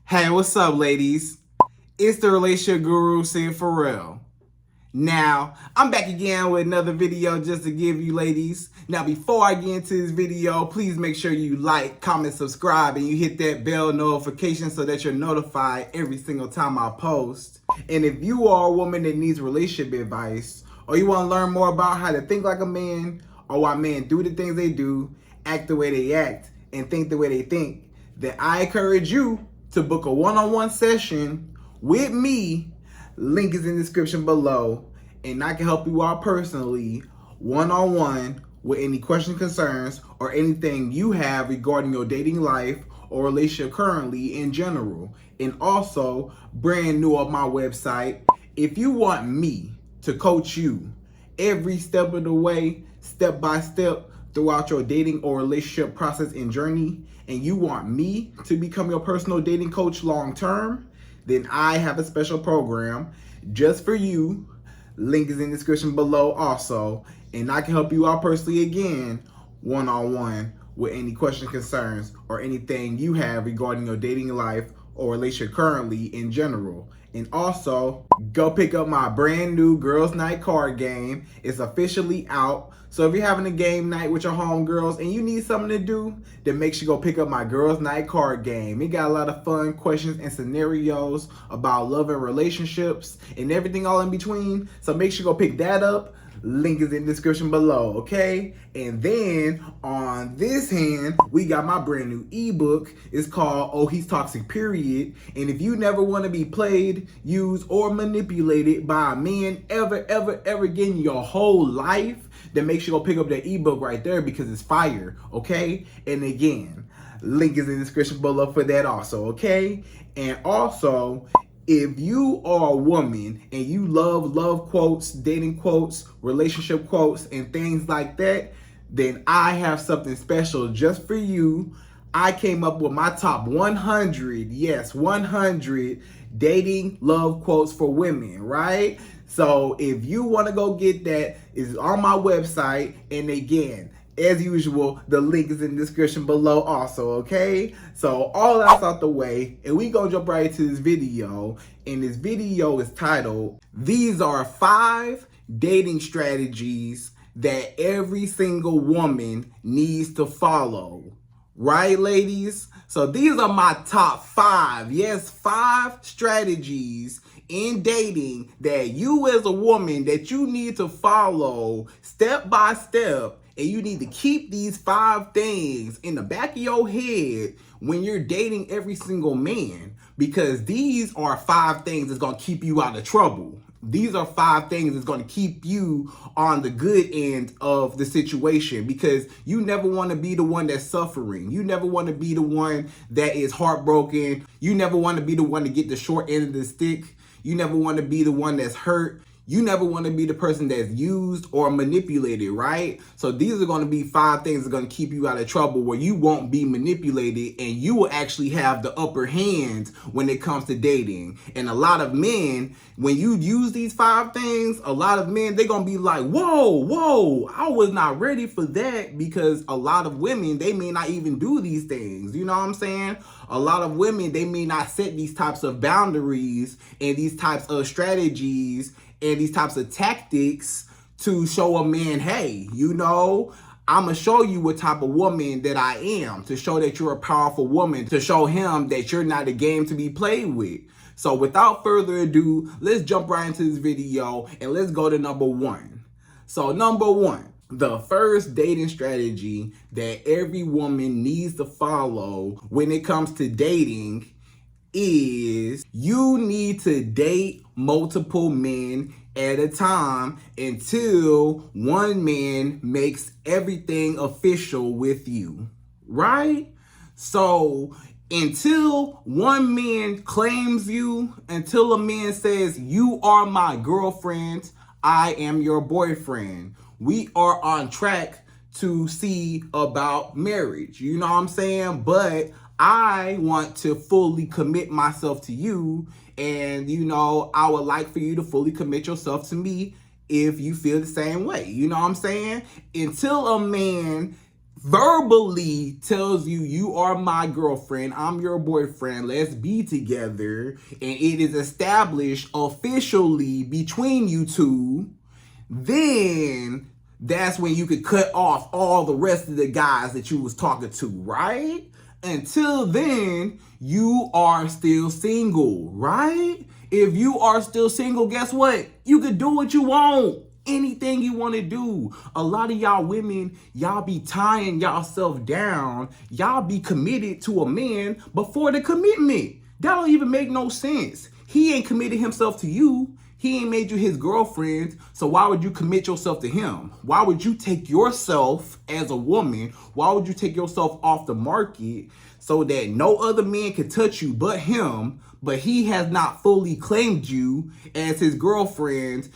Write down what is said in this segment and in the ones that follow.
Hey, what's up, ladies? It's the relationship guru, Sydd Ferrell. Now, I'm back again with another video just to give you ladies. Now, before I get into this video, please make sure you like, comment, subscribe, and you hit that bell notification so that you're notified every single time I post. And if you are a woman that needs relationship advice, or you want to learn more about how to think like a man, or why men do the things they do, act the way they act, and think the way they think, then I encourage you to book a one-on-one session with me. Link is in the description below, and I can help you out personally, one-on-one, with any questions, concerns, or anything you have regarding your dating life or relationship currently in general. And also, brand new on my website, if you want me to coach you every step of the way, step by step, throughout your dating or relationship process and journey, and you want me to become your personal dating coach long term, then I have a special program just for you. Link is in the description below also, and I can help you out personally again, one-on-one, with any questions, concerns, or anything you have regarding your dating life or relationship currently in general. And also, go pick up my brand new Girls Night card game. It's officially out. So if you're having a game night with your homegirls and you need something to do, then make sure you go pick up my Girls Night card game. It got a lot of fun questions and scenarios about love and relationships and everything all in between. So make sure you go pick that up. Link is in the description below, okay? And then on this hand, we got my brand new ebook. It's called Oh He's Toxic Period. And if you never want to be played, used, or manipulated by a man ever again in your whole life, then make sure you go pick up that ebook right there because it's fire, okay? And again, link is in the description below for that also, okay? And also, if you are a woman and you love quotes, dating quotes, relationship quotes, and things like that, then I have something special just for you. I came up with my top 100, yes, 100 dating love quotes for women, right? So if you want to go get that, it's on my website. And again, as usual, the link is in the description below also, okay? So all that's out the way, and we gonna jump right into this video. And this video is titled, These Are 5 Dating Strategies That Every Single Woman Needs to Follow. Right, ladies? So these are my top 5, yes, 5 strategies in dating that you as a woman that you need to follow step by step. And you need to keep these 5 things in the back of your head when you're dating every single man, because these are 5 things that's going to keep you out of trouble. These are 5 things that's going to keep you on the good end of the situation, because you never want to be the one that's suffering. You never want to be the one that is heartbroken. You never want to be the one to get the short end of the stick. You never want to be the one that's hurt. You never want to be the person that's used or manipulated, right? So these are going to be 5 things that are going to keep you out of trouble, where you won't be manipulated and you will actually have the upper hand when it comes to dating. And a lot of men, when you use these 5 things, a lot of men, they're going to be like, whoa, I was not ready for that, because a lot of women, they may not even do these things. You know what I'm saying? A lot of women, they may not set these types of boundaries and these types of strategies and these types of tactics to show a man, hey, you know, I'm going to show you what type of woman that I am, to show that you're a powerful woman, to show him that you're not a game to be played with. So without further ado, let's jump right into this video and let's go to number 1. So number 1, the first dating strategy that every woman needs to follow when it comes to dating is you need to date multiple men at a time until one man makes everything official with you, right? So until one man claims you, until a man says, you are my girlfriend, I am your boyfriend, we are on track to see about marriage, you know what I'm saying? But I want to fully commit myself to you, and you know, I would like for you to fully commit yourself to me if you feel the same way. You know what I'm saying? Until a man verbally tells you, you are my girlfriend, I'm your boyfriend, let's be together, and it is established officially between you two, then that's when you could cut off all the rest of the guys that you was talking to, right? Until then, you are still single, right? If you are still single, guess what? You could do what you want. Anything you want to do. A lot of y'all women, y'all be tying y'allself down. Y'all be committed to a man before the commitment. That don't even make no sense. He ain't committed himself to you. He ain't made you his girlfriend. So why would you commit yourself to him? Why would you take yourself as a woman? Why would you take yourself off the market so that no other man can touch you but him? But he has not fully claimed you as his girlfriend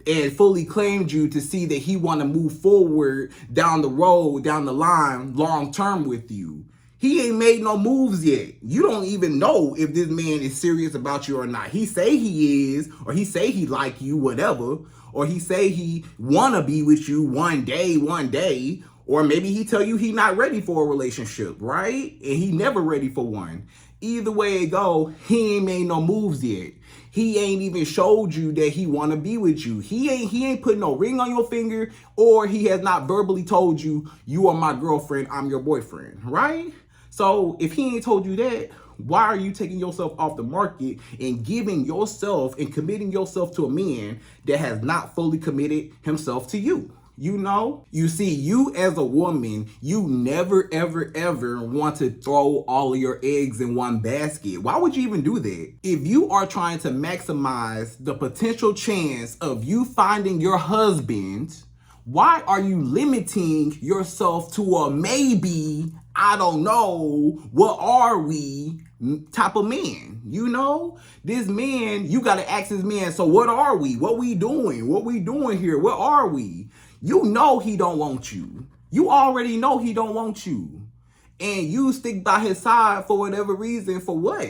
and fully claimed you to see that he want to move forward down the road, down the line, long term with you. He ain't made no moves yet. You don't even know if this man is serious about you or not. He say he is, or he say he like you, whatever, or he say he wanna be with you one day, or maybe he tell you he not ready for a relationship, right? And he never ready for one. Either way it go, he ain't made no moves yet. He ain't even showed you that he want to be with you. He ain't put no ring on your finger, or he has not verbally told you, you are my girlfriend, I'm your boyfriend, right? So if he ain't told you that, why are you taking yourself off the market and giving yourself and committing yourself to a man that has not fully committed himself to you? You know, you see, you as a woman, you never, ever want to throw all of your eggs in one basket. Why would you even do that? If you are trying to maximize the potential chance of you finding your husband, why are you limiting yourself to a maybe, I don't know, what are we type of man? You know, this man, you got to ask this man, so what are we? What we doing? What we doing here? What are we? You know he don't want you. You already know he don't want you. And you stick by his side for whatever reason. For what?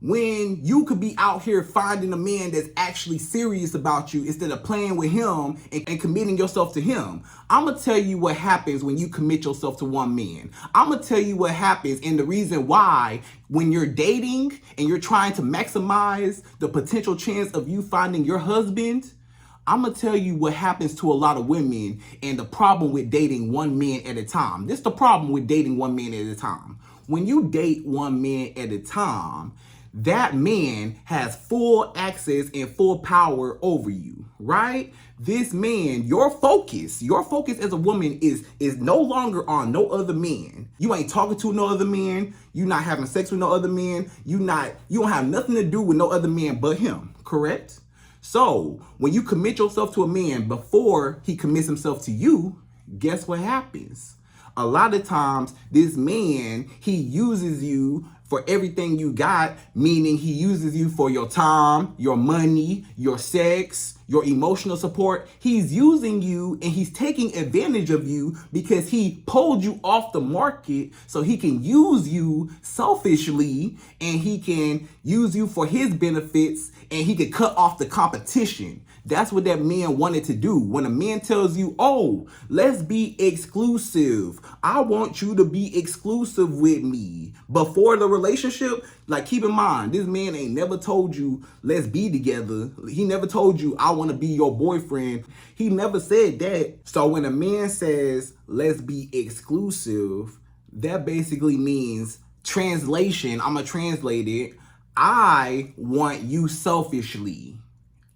When you could be out here finding a man that's actually serious about you instead of playing with him and committing yourself to him. I'm going to tell you what happens when you commit yourself to one man. I'm going to tell you what happens and the reason why when you're dating and you're trying to maximize the potential chance of you finding your husband. I'm going to tell you what happens to a lot of women and the problem with dating one man at a time. This is the problem with dating one man at a time. When you date one man at a time, that man has full access and full power over you, right? This man, your focus as a woman is no longer on no other man. You ain't talking to no other man. You not having sex with no other man. You don't have nothing to do with no other man but him, correct? So when you commit yourself to a man before he commits himself to you, guess what happens? A lot of times this man, he uses you for everything you got, meaning he uses you for your time, your money, your sex, your emotional support. He's using you and he's taking advantage of you because he pulled you off the market so he can use you selfishly and he can use you for his benefits and he could cut off the competition. That's what that man wanted to do. When a man tells you, oh, let's be exclusive. I want you to be exclusive with me. Before the relationship, like keep in mind, this man ain't never told you, let's be together. He never told you, I want to be your boyfriend. He never said that. So when a man says, let's be exclusive, that basically means, translation, I'm going to translate it, I want you selfishly.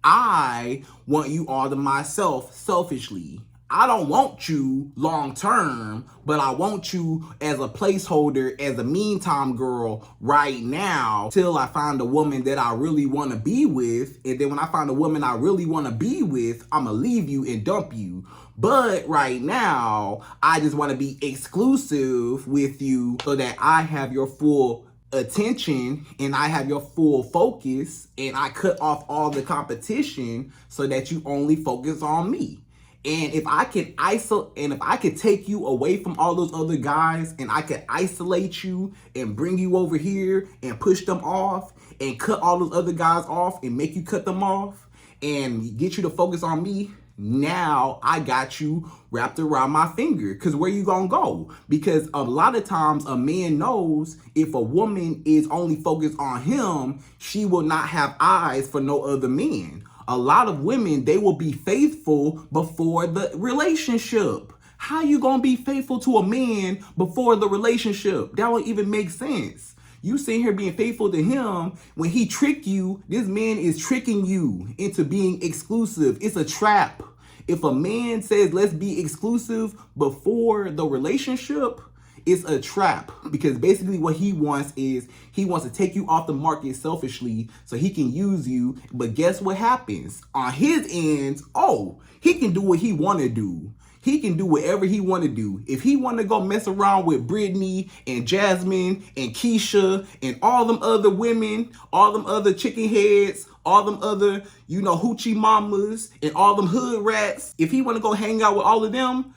I want you all to myself selfishly. I don't want you long term, but I want you as a placeholder, as a meantime girl right now till I find a woman that I really want to be with. And then when I find a woman I really want to be with, I'm going to leave you and dump you. But right now, I just want to be exclusive with you so that I have your full attention and I have your full focus and I cut off all the competition so that you only focus on me. And if I can if I could take you away from all those other guys and I could isolate you and bring you over here and push them off and cut all those other guys off and make you cut them off and get you to focus on me, now I got you wrapped around my finger. Because where you gonna go? Because a lot of times a man knows if a woman is only focused on him, she will not have eyes for no other men. A lot of women, they will be faithful before the relationship. How you gonna be faithful to a man before the relationship? That don't even make sense. You sitting here being faithful to him when he trick you. This man is tricking you into being exclusive. It's a trap. If a man says let's be exclusive before the relationship, it's a trap, because basically what he wants is he wants to take you off the market selfishly so he can use you. But guess what happens on his end? Oh, he can do what he want to do. He can do whatever he want to do. If he want to go mess around with Brittany and Jasmine and Keisha and all them other women, all them other chicken heads, all them other, hoochie mamas and all them hood rats, if he want to go hang out with all of them,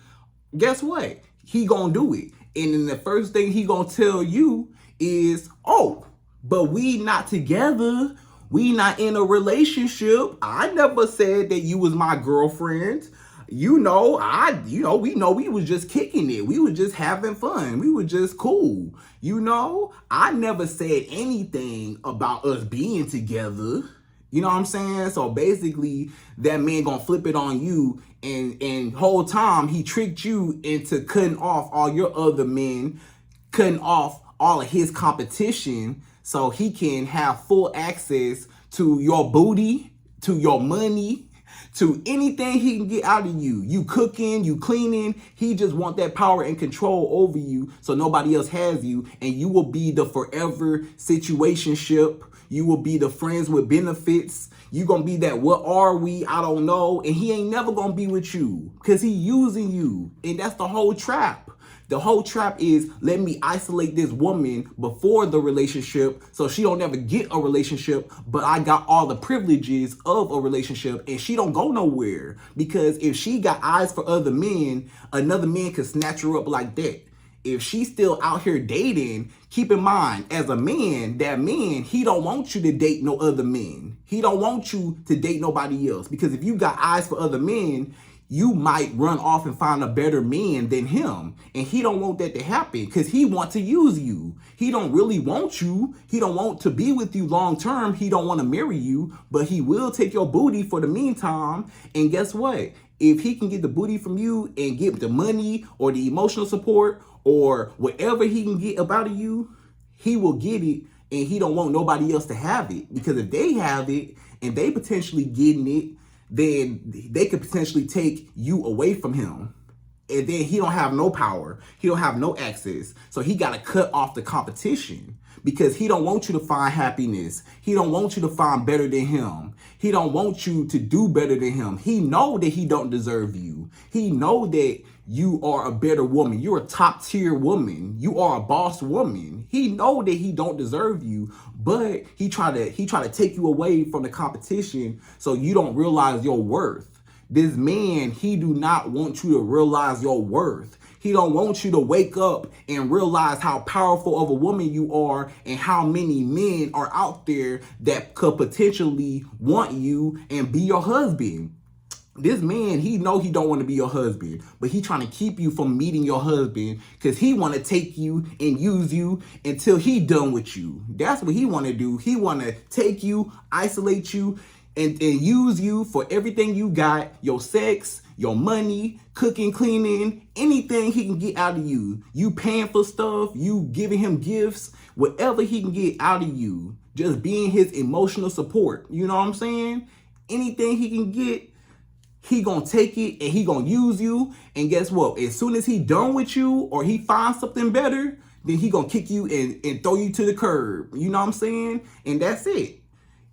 guess what? He gonna do it. And then the first thing he gonna tell you is, oh, but we not together. We not in a relationship. I never said that you was my girlfriend. We was just kicking it. We was just having fun. We were just cool. I never said anything about us being together. You know what I'm saying? So basically, that man gonna flip it on you, and whole time he tricked you into cutting off all your other men, cutting off all of his competition, so he can have full access to your booty, to your money, to anything he can get out of you. You cooking, you cleaning. He just want that power and control over you so nobody else has you. And you will be the forever situationship. You will be the friends with benefits. You gonna be that what are we? I don't know. And he ain't never gonna be with you because he using you. And that's the whole trap. The whole trap is, let me isolate this woman before the relationship so she don't ever get a relationship, but I got all the privileges of a relationship and she don't go nowhere. Because if she got eyes for other men, another man could snatch her up like that. If she's still out here dating, keep in mind, as a man, that man, he don't want you to date no other men. He don't want you to date nobody else. Because if you got eyes for other men, you might run off and find a better man than him. And he don't want that to happen because he wants to use you. He don't really want you. He don't want to be with you long term. He don't want to marry you, but he will take your booty for the meantime. And guess what? If he can get the booty from you and get the money or the emotional support or whatever he can get about you, he will get it. And he don't want nobody else to have it, because if they have it and they potentially getting it, then they could potentially take you away from him. And then he don't have no power. He don't have no access. So he got to cut off the competition because he don't want you to find happiness. He don't want you to find better than him. He don't want you to do better than him. He know that he don't deserve you. He know that you are a better woman. You're a top tier woman. You are a boss woman. He know that he don't deserve you, but he try to take you away from the competition so you don't realize your worth. This man, he do not want you to realize your worth. He don't want you to wake up and realize how powerful of a woman you are and how many men are out there that could potentially want you and be your husband. This man, he know he don't want to be your husband, but he trying to keep you from meeting your husband because he want to take you and use you until he done with you. That's what he want to do. He want to take you, isolate you, and use you for everything you got, your sex, your money, cooking, cleaning, anything he can get out of you. You paying for stuff, you giving him gifts, whatever he can get out of you, just being his emotional support. You know what I'm saying? Anything he can get, he gonna take it and he gonna use you. And guess what? As soon as he done with you or he finds something better, then he gonna kick you and throw you to the curb. You know what I'm saying? And that's it.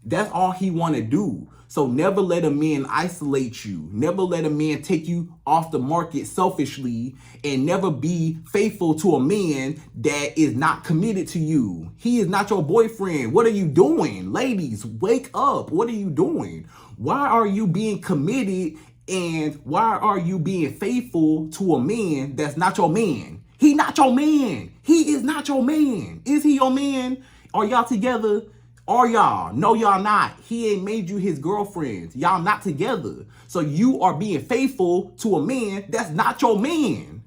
That's all he wanna do. So never let a man isolate you. Never let a man take you off the market selfishly, and never be faithful to a man that is not committed to you. He is not your boyfriend. What are you doing? Ladies, wake up. What are you doing? Why are you being committed and why are you being faithful to a man that's not your man? He not your man. He is not your man. Is he your man? Are y'all together? Are y'all? No, y'all not. He ain't made you his girlfriend. Y'all not together. So you are being faithful to a man that's not your man.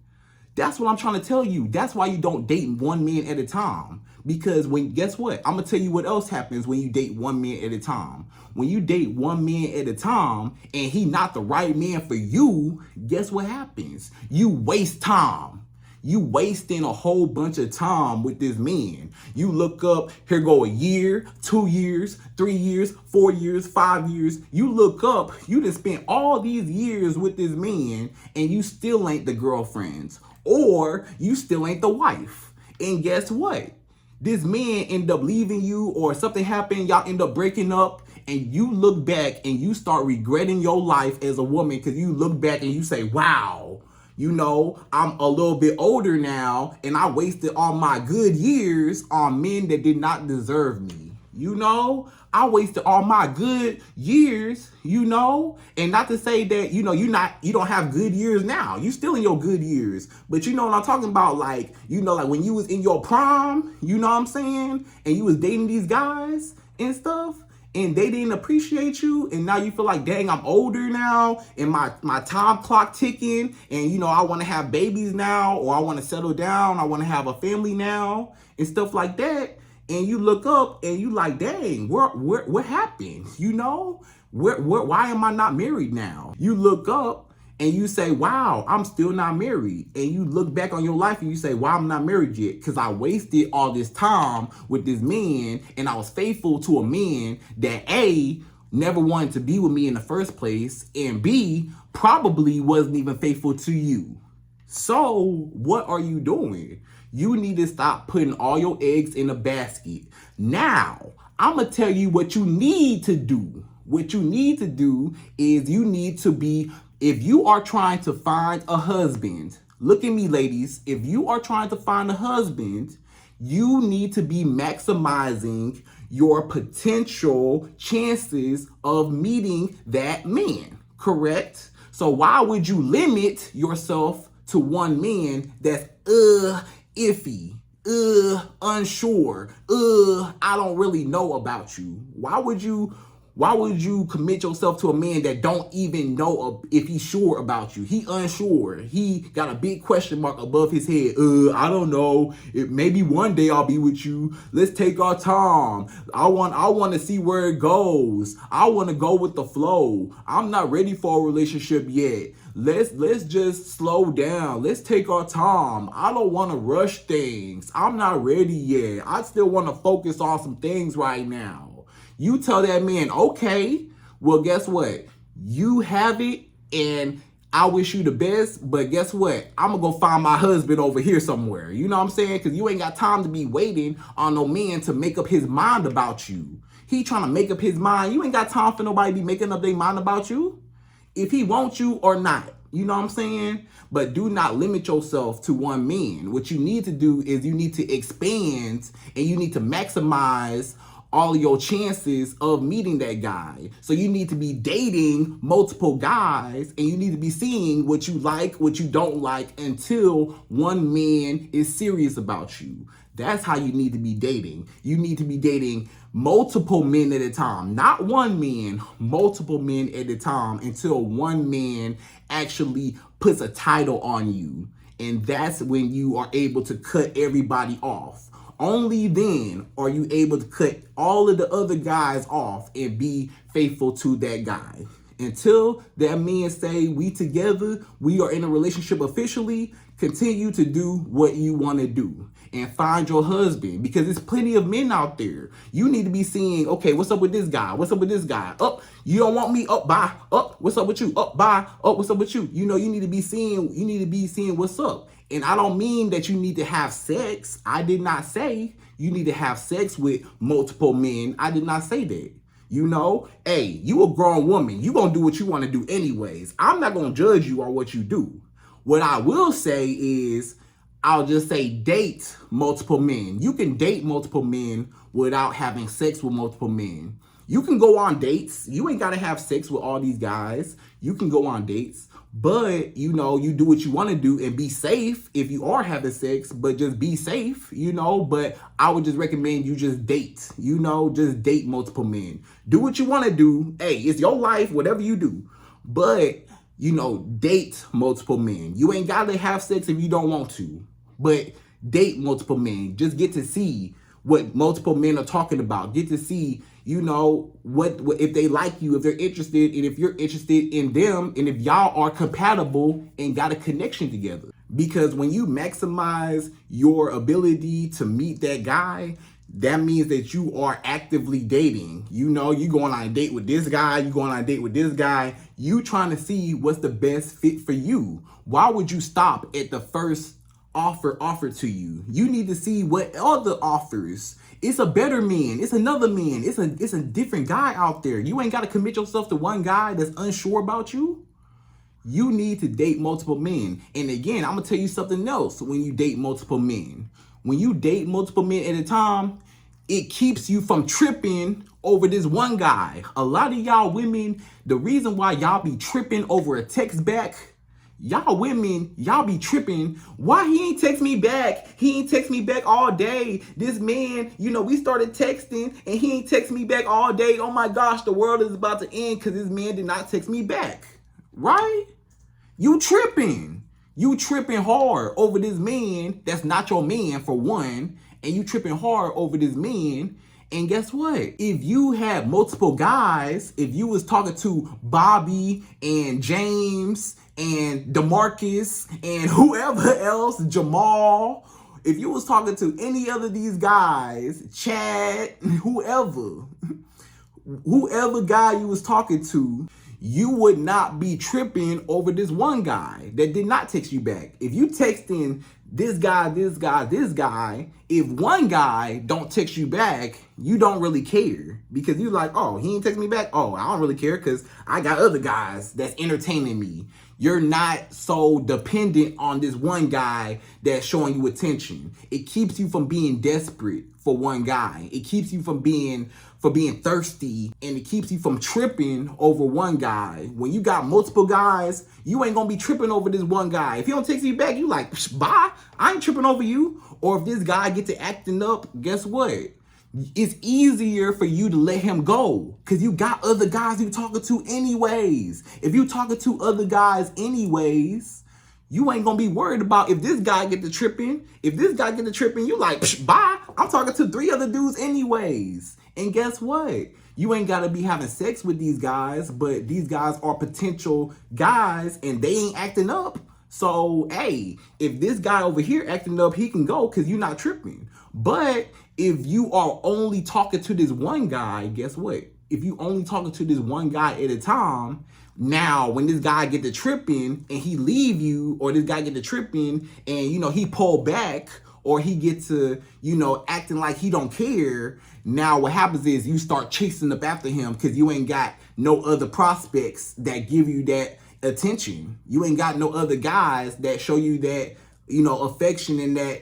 That's what I'm trying to tell you. That's why you don't date one man at a time. Because guess what? I'm going to tell you what else happens when you date one man at a time. When you date one man at a time and he not the right man for you, guess what happens? You waste time. You wasting a whole bunch of time with this man. You look up, here go a year, 2 years, 3 years, 4 years, 5 years. You look up, you done spent all these years with this man and you still ain't the girlfriends or you still ain't the wife. And guess what? This man end up leaving you or something happened, y'all end up breaking up and you look back and you start regretting your life as a woman because you look back and you say, wow, you know, I'm a little bit older now and I wasted all my good years on men that did not deserve me. You know, I wasted all my good years, you know, and not to say that, you know, you don't have good years now. You still in your good years. But you know what I'm talking about? Like, you know, like when you was in your prime, you know what I'm saying? And you was dating these guys and stuff. And they didn't appreciate you, and now you feel like, dang, I'm older now, and my time clock ticking, and you know, I want to have babies now, or I want to settle down, I want to have a family now, and stuff like that. And you look up, and you like, dang, what happened? You know, why am I not married now? You look up, and you say, wow, I'm still not married. And you look back on your life and you say, why I'm not married yet? Because I wasted all this time with this man and I was faithful to a man that A, never wanted to be with me in the first place, and B, probably wasn't even faithful to you. So what are you doing? You need to stop putting all your eggs in a basket. Now, I'm going to tell you what you need to do. What you need to do is you need to be, if you are trying to find a husband, look at me, ladies. If you are trying to find a husband, you need to be maximizing your potential chances of meeting that man, correct? So why would you limit yourself to one man that's iffy, unsure, I don't really know about you? Why would you commit yourself to a man that don't even know if he's sure about you? He unsure. He got a big question mark above his head. I don't know. Maybe one day I'll be with you. Let's take our time. I want to see where it goes. I want to go with the flow. I'm not ready for a relationship yet. Let's just slow down. Let's take our time. I don't want to rush things. I'm not ready yet. I still want to focus on some things right now. You tell that man, okay, well, guess what? You have it, and I wish you the best, but guess what? I'm going to go find my husband over here somewhere. You know what I'm saying? Because you ain't got time to be waiting on no man to make up his mind about you. He trying to make up his mind. You ain't got time for nobody to be making up their mind about you. If he wants you or not. You know what I'm saying? But do not limit yourself to one man. What you need to do is you need to expand and you need to maximize all of your chances of meeting that guy. So you need to be dating multiple guys and you need to be seeing what you like, what you don't like until one man is serious about you. That's how you need to be dating. You need to be dating multiple men at a time, not one man, multiple men at a time until one man actually puts a title on you. And that's when you are able to cut everybody off. Only then are you able to cut all of the other guys off and be faithful to that guy. Until that man say we together, we are in a relationship officially, continue to do what you want to do and find your husband, because there's plenty of men out there. You need to be seeing, okay, what's up with this guy? What's up with this guy? Up, you don't want me? Up, bye. Up, what's up with you? Up, bye. Up, what's up with you? You know, you need to be seeing what's up. And I don't mean that you need to have sex. I did not say you need to have sex with multiple men. I did not say that. You know, hey, you a grown woman. You gonna do what you want to do anyways. I'm not gonna judge you on what you do. What I will say is I'll just say date multiple men. You can date multiple men without having sex with multiple men. You can go on dates. You ain't got to have sex with all these guys. You can go on dates, but you do what you want to do and be safe if you are having sex, but just be safe, but I would just recommend you just date, just date multiple men. Do what you want to do. Hey, it's your life, whatever you do, but date multiple men. You ain't got to have sex if you don't want to, but date multiple men. Just get to see what multiple men are talking about. Get to see, what if they like you, if they're interested, and if you're interested in them, and if y'all are compatible and got a connection together. Because when you maximize your ability to meet that guy, that means that you are actively dating. You going on a date with this guy, you going on a date with this guy, you trying to see what's the best fit for you. Why would you stop at the first offer offered to you? You need to see what other offers. It's a better man. It's another man. It's a different guy out there. You ain't got to commit yourself to one guy that's unsure about you. You need to date multiple men. And again, I'm going to tell you something else when you date multiple men. When you date multiple men at a time, it keeps you from tripping over this one guy. A lot of y'all women, the reason why y'all be tripping over a text back, y'all women, y'all be tripping. Why he ain't text me back? He ain't text me back all day. This man, we started texting and he ain't text me back all day. Oh my gosh, the world is about to end because this man did not text me back. Right? You tripping. You tripping hard over this man that's not your man, for one. And you tripping hard over this man. And guess what? If you had multiple guys, if you was talking to Bobby and James and DeMarcus and whoever else, Jamal, if you was talking to any other of these guys, Chad, whoever guy you was talking to, you would not be tripping over this one guy that did not text you back. If you texting this guy, if one guy don't text you back, you don't really care because you're like, oh, he ain't text me back. Oh, I don't really care because I got other guys that's entertaining me. You're not so dependent on this one guy that's showing you attention. It keeps you from being desperate for one guy. It keeps you from being thirsty, and it keeps you from tripping over one guy. When you got multiple guys, you ain't gonna be tripping over this one guy. If he don't text you back, you like, bye, I ain't tripping over you. Or if this guy get to acting up, guess what? It's easier for you to let him go because you got other guys you talking to anyways. If you talking to other guys anyways, you ain't gonna be worried about if this guy get to tripping. If this guy get to tripping, you like, bye, I'm talking to 3 other dudes anyways. And guess what? You ain't gotta be having sex with these guys, but these guys are potential guys and they ain't acting up. So, hey, if this guy over here acting up, he can go because you're not tripping. But if you are only talking to this one guy, guess what? If you only talking to this one guy at a time, now when this guy get to tripping and he leave you, or this guy get to tripping and, he pull back, or he get to, acting like he don't care, now what happens is you start chasing up after him because you ain't got no other prospects that give you that attention. You ain't got no other guys that show you that, affection and that,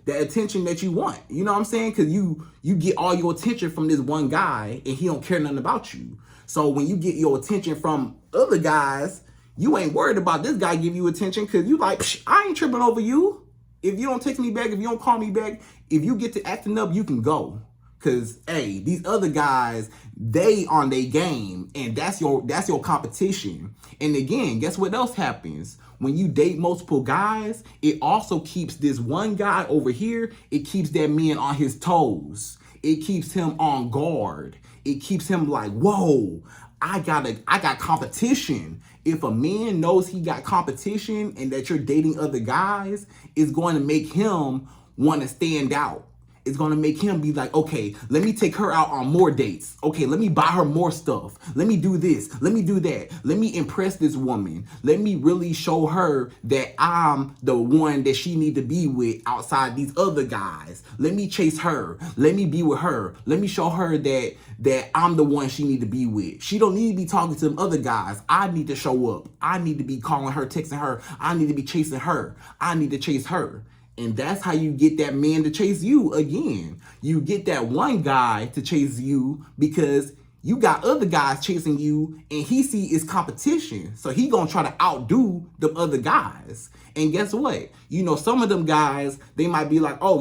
that attention that you want. You know what I'm saying? Because you get all your attention from this one guy and he don't care nothing about you. So when you get your attention from other guys, you ain't worried about this guy give you attention because you like, I ain't tripping over you. If you don't text me back, if you don't call me back, if you get to acting up, you can go. Because, hey, these other guys, they on their game, and that's your competition. And again, guess what else happens? When you date multiple guys, it also keeps this one guy over here, it keeps that man on his toes. It keeps him on guard. It keeps him like, whoa, I got competition. If a man knows he got competition and that you're dating other guys, it's going to make him want to stand out. It's going to make him be like, okay, let me take her out on more dates. Okay, let me buy her more stuff. Let me do this. Let me do that. Let me impress this woman. Let me really show her that I'm the one that she need to be with outside these other guys. Let me chase her. Let me be with her. Let me show her that I'm the one she need to be with. She don't need to be talking to them other guys. I need to show up. I need to be calling her, texting her. I need to be chasing her. I need to chase her. And that's how you get that man to chase you again. You get that one guy to chase you because you got other guys chasing you and he see it's competition. So he gonna try to outdo the other guys. And guess what? Some of them guys, they might be like, oh,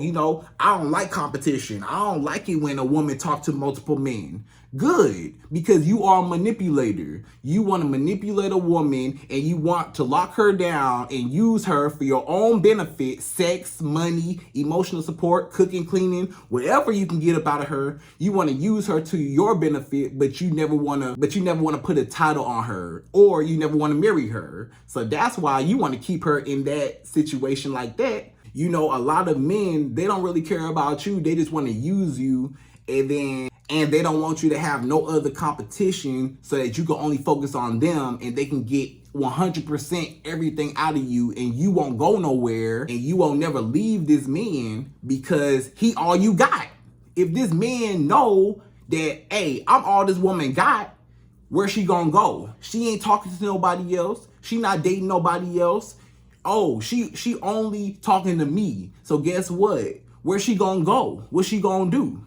I don't like competition. I don't like it when a woman talks to multiple men. Good, because you are a manipulator. You want to manipulate a woman and you want to lock her down and use her for your own benefit, sex, money, emotional support, cooking, cleaning, whatever you can get up out of her. You want to use her to your benefit, but you never want to put a title on her, or you never want to marry her. So that's why you want to keep her in that situation like that. A lot of men, they don't really care about you. They just want to use you, and they don't want you to have no other competition so that you can only focus on them and they can get 100% everything out of you, and you won't go nowhere and you won't never leave this man because he all you got. If this man know that, hey, I'm all this woman got, where she gonna go? She ain't talking to nobody else. She not dating nobody else. Oh, she only talking to me. So guess what? Where she gonna go? What she gonna do?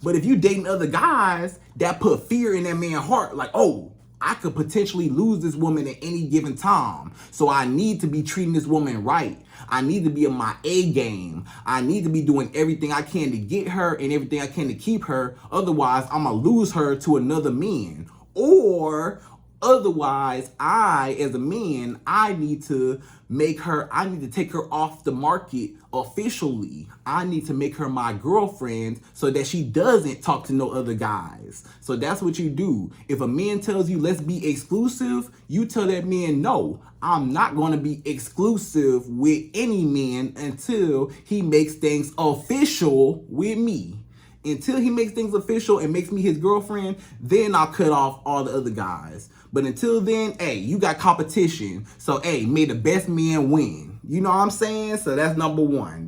But if you dating other guys, that put fear in that man's heart. Like, oh, I could potentially lose this woman at any given time. So I need to be treating this woman right. I need to be in my A game. I need to be doing everything I can to get her and everything I can to keep her. Otherwise, I'm going to lose her to another man. Or otherwise, I, as a man, I need to take her off the market officially. I need to make her my girlfriend so that she doesn't talk to no other guys. So that's what you do. If a man tells you, let's be exclusive, you tell that man, no, I'm not going to be exclusive with any man until he makes things official with me. Until he makes things official and makes me his girlfriend, then I'll cut off all the other guys. But until then, hey, you got competition. So, hey, may the best man win. You know what I'm saying? So that's number one.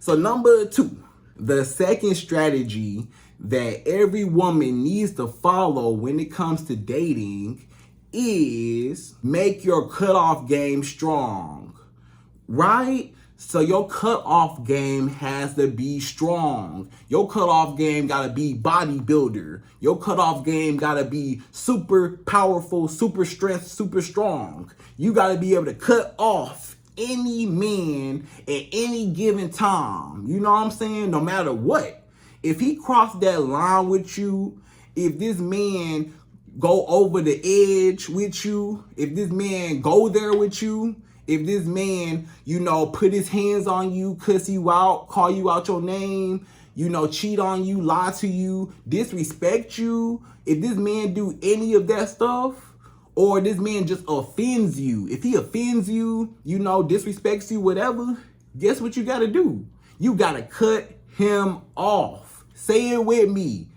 So number two, the second strategy that every woman needs to follow when it comes to dating is make your cutoff game strong, right? So your cutoff game has to be strong. Your cutoff game gotta be bodybuilder. Your cutoff game gotta be super powerful, super strength, super strong. You gotta be able to cut off any man at any given time. You know what I'm saying? No matter what. If he crossed that line with you, if this man go over the edge with you, if this man go there with you, if this man, put his hands on you, cuss you out, call you out your name, cheat on you, lie to you, disrespect you, if this man do any of that stuff, or this man just offends you, if he offends you, disrespects you, whatever, guess what you got to do? You got to cut him off. Say it with me.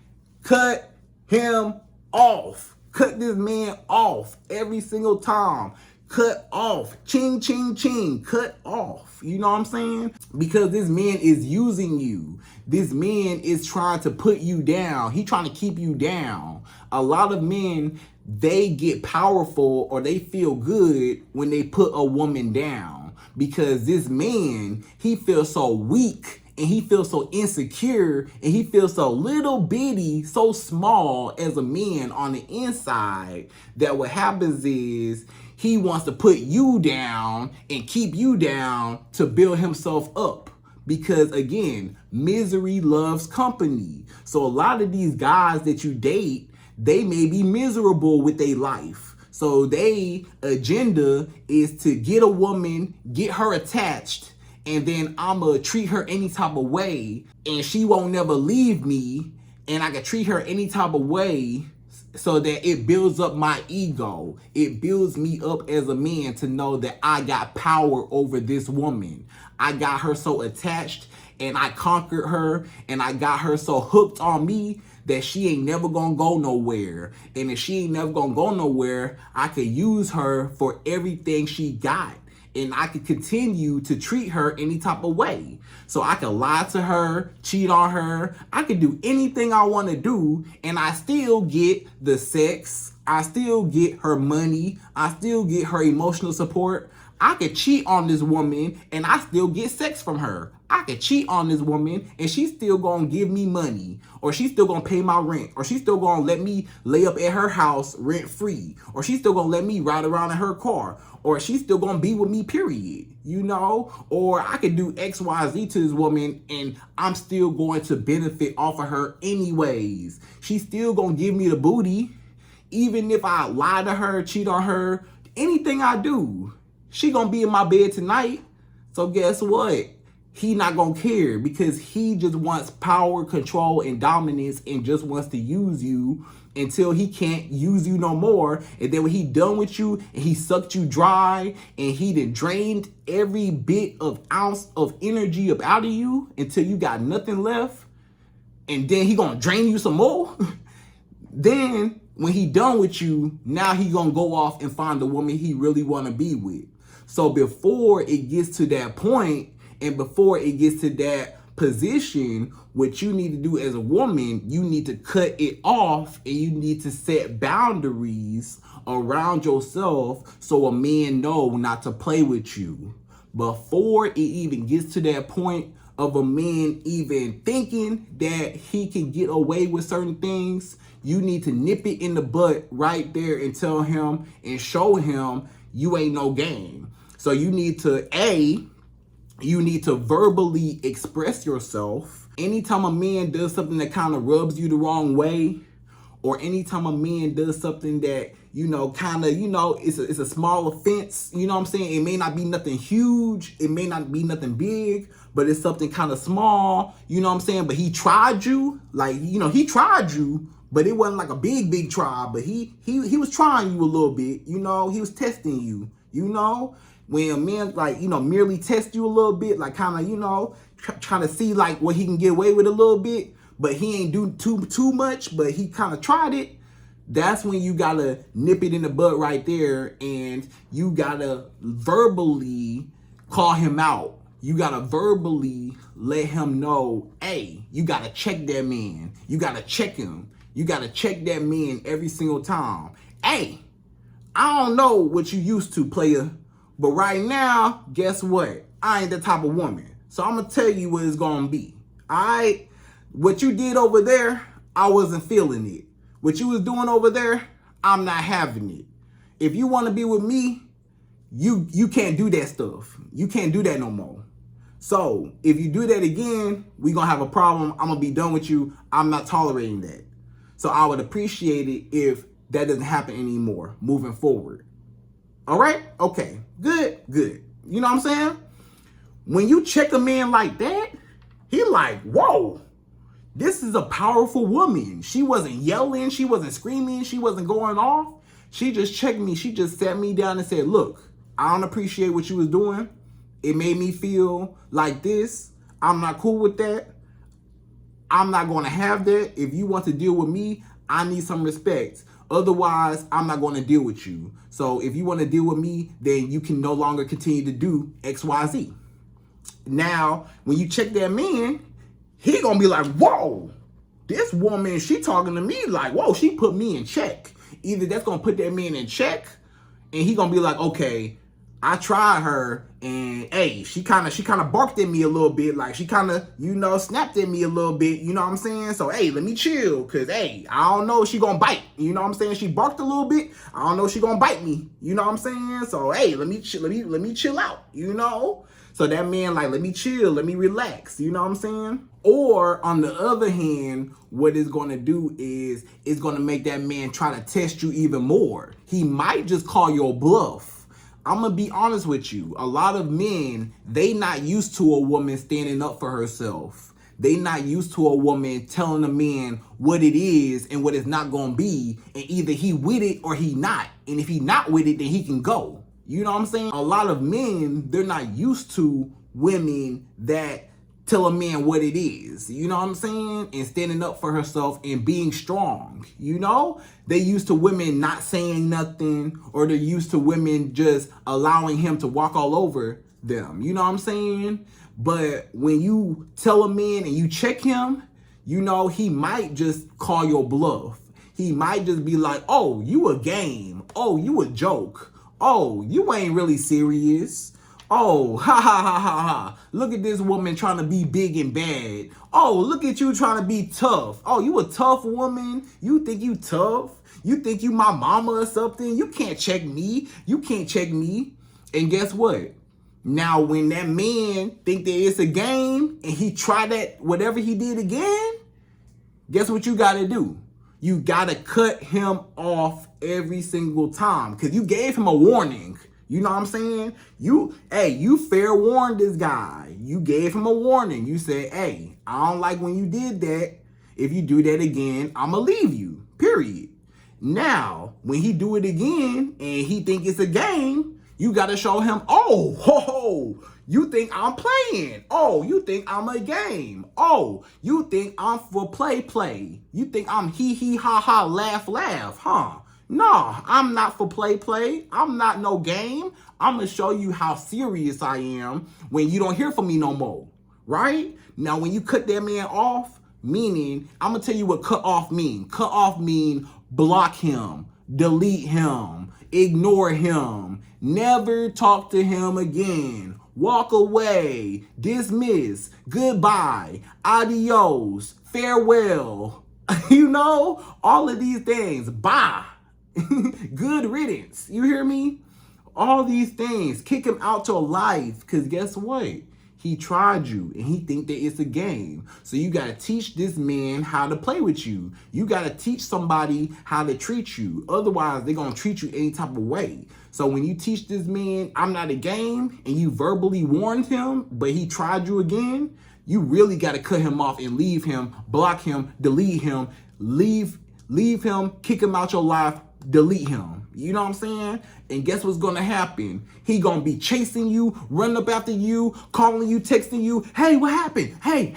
Cut him off. Cut this man off every single time. Cut off. Ching, ching, ching. Cut off. You know what I'm saying? Because this man is using you. This man is trying to put you down. He trying to keep you down. A lot of men, they get powerful or they feel good when they put a woman down. Because this man, he feels so weak. And he feels so insecure, and he feels so little bitty, so small as a man on the inside, that what happens is he wants to put you down and keep you down to build himself up. Because again, misery loves company. So a lot of these guys that you date, they may be miserable with their life. So their agenda is to get a woman, get her attached, and then I'ma treat her any type of way, and she won't never leave me, and I can treat her any type of way so that it builds up my ego. It builds me up as a man to know that I got power over this woman. I got her so attached, and I conquered her, and I got her so hooked on me that she ain't never gonna go nowhere. And if she ain't never gonna go nowhere, I could use her for everything she got. And I could continue to treat her any type of way. So I could lie to her, cheat on her. I could do anything I want to do, and I still get the sex. I still get her money. I still get her emotional support. I could cheat on this woman and I still get sex from her. I could cheat on this woman and she's still gonna give me money, or she's still gonna pay my rent, or she's still gonna let me lay up at her house rent free, or she's still gonna let me ride around in her car, or she's still gonna be with me, period. You know, or I could do X, Y, Z to this woman and I'm still going to benefit off of her anyways. She's still gonna give me the booty. Even if I lie to her, cheat on her, anything I do, she gonna be in my bed tonight. So guess what? He not gonna care, because he just wants power, control, and dominance, and just wants to use you until he can't use you no more. And then when he done with you and he sucked you dry and he done drained every bit of ounce of energy up out of you until you got nothing left, and then he gonna drain you some more. Then when he done with you, now he gonna go off and find the woman he really wanna be with. So before it gets to that point, and before it gets to that position, what you need to do as a woman, you need to cut it off and you need to set boundaries around yourself so a man know not to play with you. Before it even gets to that point of a man even thinking that he can get away with certain things, you need to nip it in the butt right there and tell him and show him you ain't no game. So you need to, you need to verbally express yourself. Anytime a man does something that kind of rubs you the wrong way, or anytime a man does something that, you know, kind of, you know, it's a small offense, you know what I'm saying? It may not be nothing huge, it may not be nothing big, but it's something kind of small, you know what I'm saying? But he tried you, like, you know, he tried you, but it wasn't like a big try, but he was trying you a little bit, you know, he was testing you, you know? When a man, like, you know, merely test you a little bit, like kind of, you know, trying to see like what he can get away with a little bit, but he ain't do too much, but he kind of tried it. That's when you gotta nip it in the bud right there, and you gotta verbally call him out. You gotta verbally let him know, hey, you gotta check that man. You gotta check him. You gotta check that man every single time. Hey, I don't know what you used to, player, but right now, guess what? I ain't the type of woman. So I'm going to tell you what it's going to be. All right? What you did over there, I wasn't feeling it. What you was doing over there, I'm not having it. If you want to be with me, you can't do that stuff. You can't do that no more. So if you do that again, we going to have a problem. I'm going to be done with you. I'm not tolerating that. So I would appreciate it if that doesn't happen anymore moving forward. All right? Okay. Good. You know what I'm saying? When you check a man like that, he like, whoa, this is a powerful woman. She wasn't yelling. She wasn't screaming. She wasn't going off. She just checked me. She just sat me down and said, look, I don't appreciate what you was doing. It made me feel like this. I'm not cool with that. I'm not going to have that. If you want to deal with me, I need some respect. Otherwise, I'm not going to deal with you. So if you want to deal with me, then you can no longer continue to do X, Y, Z. Now, when you check that man, he going to be like, whoa, this woman, she talking to me like, whoa, she put me in check. Either that's going to put that man in check, and he going to be like, okay, I tried her, and hey, she kind of barked at me a little bit, like she kind of, you know, snapped at me a little bit, you know what I'm saying? So hey, let me chill, cause hey, I don't know if she gonna bite, you know what I'm saying? She barked a little bit, I don't know if she gonna bite me, you know what I'm saying? So hey, let me chill out, you know? So that man like, let me chill, let me relax, you know what I'm saying? Or on the other hand, what it's gonna do is it's gonna make that man try to test you even more. He might just call your bluff. I'm gonna be honest with you. A lot of men, they not used to a woman standing up for herself. They not used to a woman telling a man what it is and what it's not gonna be, and either he with it or he not. And if he not with it, then he can go. You know what I'm saying? A lot of men, they're not used to women that tell a man what it is, you know what I'm saying? And standing up for herself and being strong, you know? They used to women not saying nothing, or they're used to women just allowing him to walk all over them, you know what I'm saying? But when you tell a man and you check him, you know, he might just call your bluff. He might just be like, oh, you a game. Oh, you a joke. Oh, you ain't really serious. Oh, ha ha ha ha ha. Look at this woman trying to be big and bad. Oh, look at you trying to be tough. Oh, you a tough woman? You think you tough? You think you my mama or something? You can't check me. You can't check me. And guess what? Now, when that man think that it's a game and he try that whatever he did again, guess what you got to do? You got to cut him off every single time because you gave him a warning. You know what I'm saying? You fair warned this guy. You gave him a warning. You said, hey, I don't like when you did that. If you do that again, I'm going to leave you, period. Now, when he do it again and he think it's a game, you got to show him, oh, ho, ho, you think I'm playing. Oh, you think I'm a game. Oh, you think I'm for play. You think I'm hee, ha, ha, laugh, huh? No, I'm not for play. I'm not no game. I'm going to show you how serious I am when you don't hear from me no more, right? Now, when you cut that man off, meaning, I'm going to tell you what cut off mean. Cut off mean block him, delete him, ignore him, never talk to him again, walk away, dismiss, goodbye, adios, farewell, you know, all of these things, bye, good riddance, you hear me? All these things, kick him out your life, because guess what? He tried you and he think that it's a game. So you got to teach this man how to play with you. You got to teach somebody how to treat you. Otherwise, they're going to treat you any type of way. So when you teach this man, I'm not a game, and you verbally warned him, but he tried you again, you really got to cut him off and leave him, block him, delete him, leave him, kick him out your life, delete him. You know what I'm saying? And guess what's going to happen? He going to be chasing you, running up after you, calling you, texting you. Hey, what happened? Hey,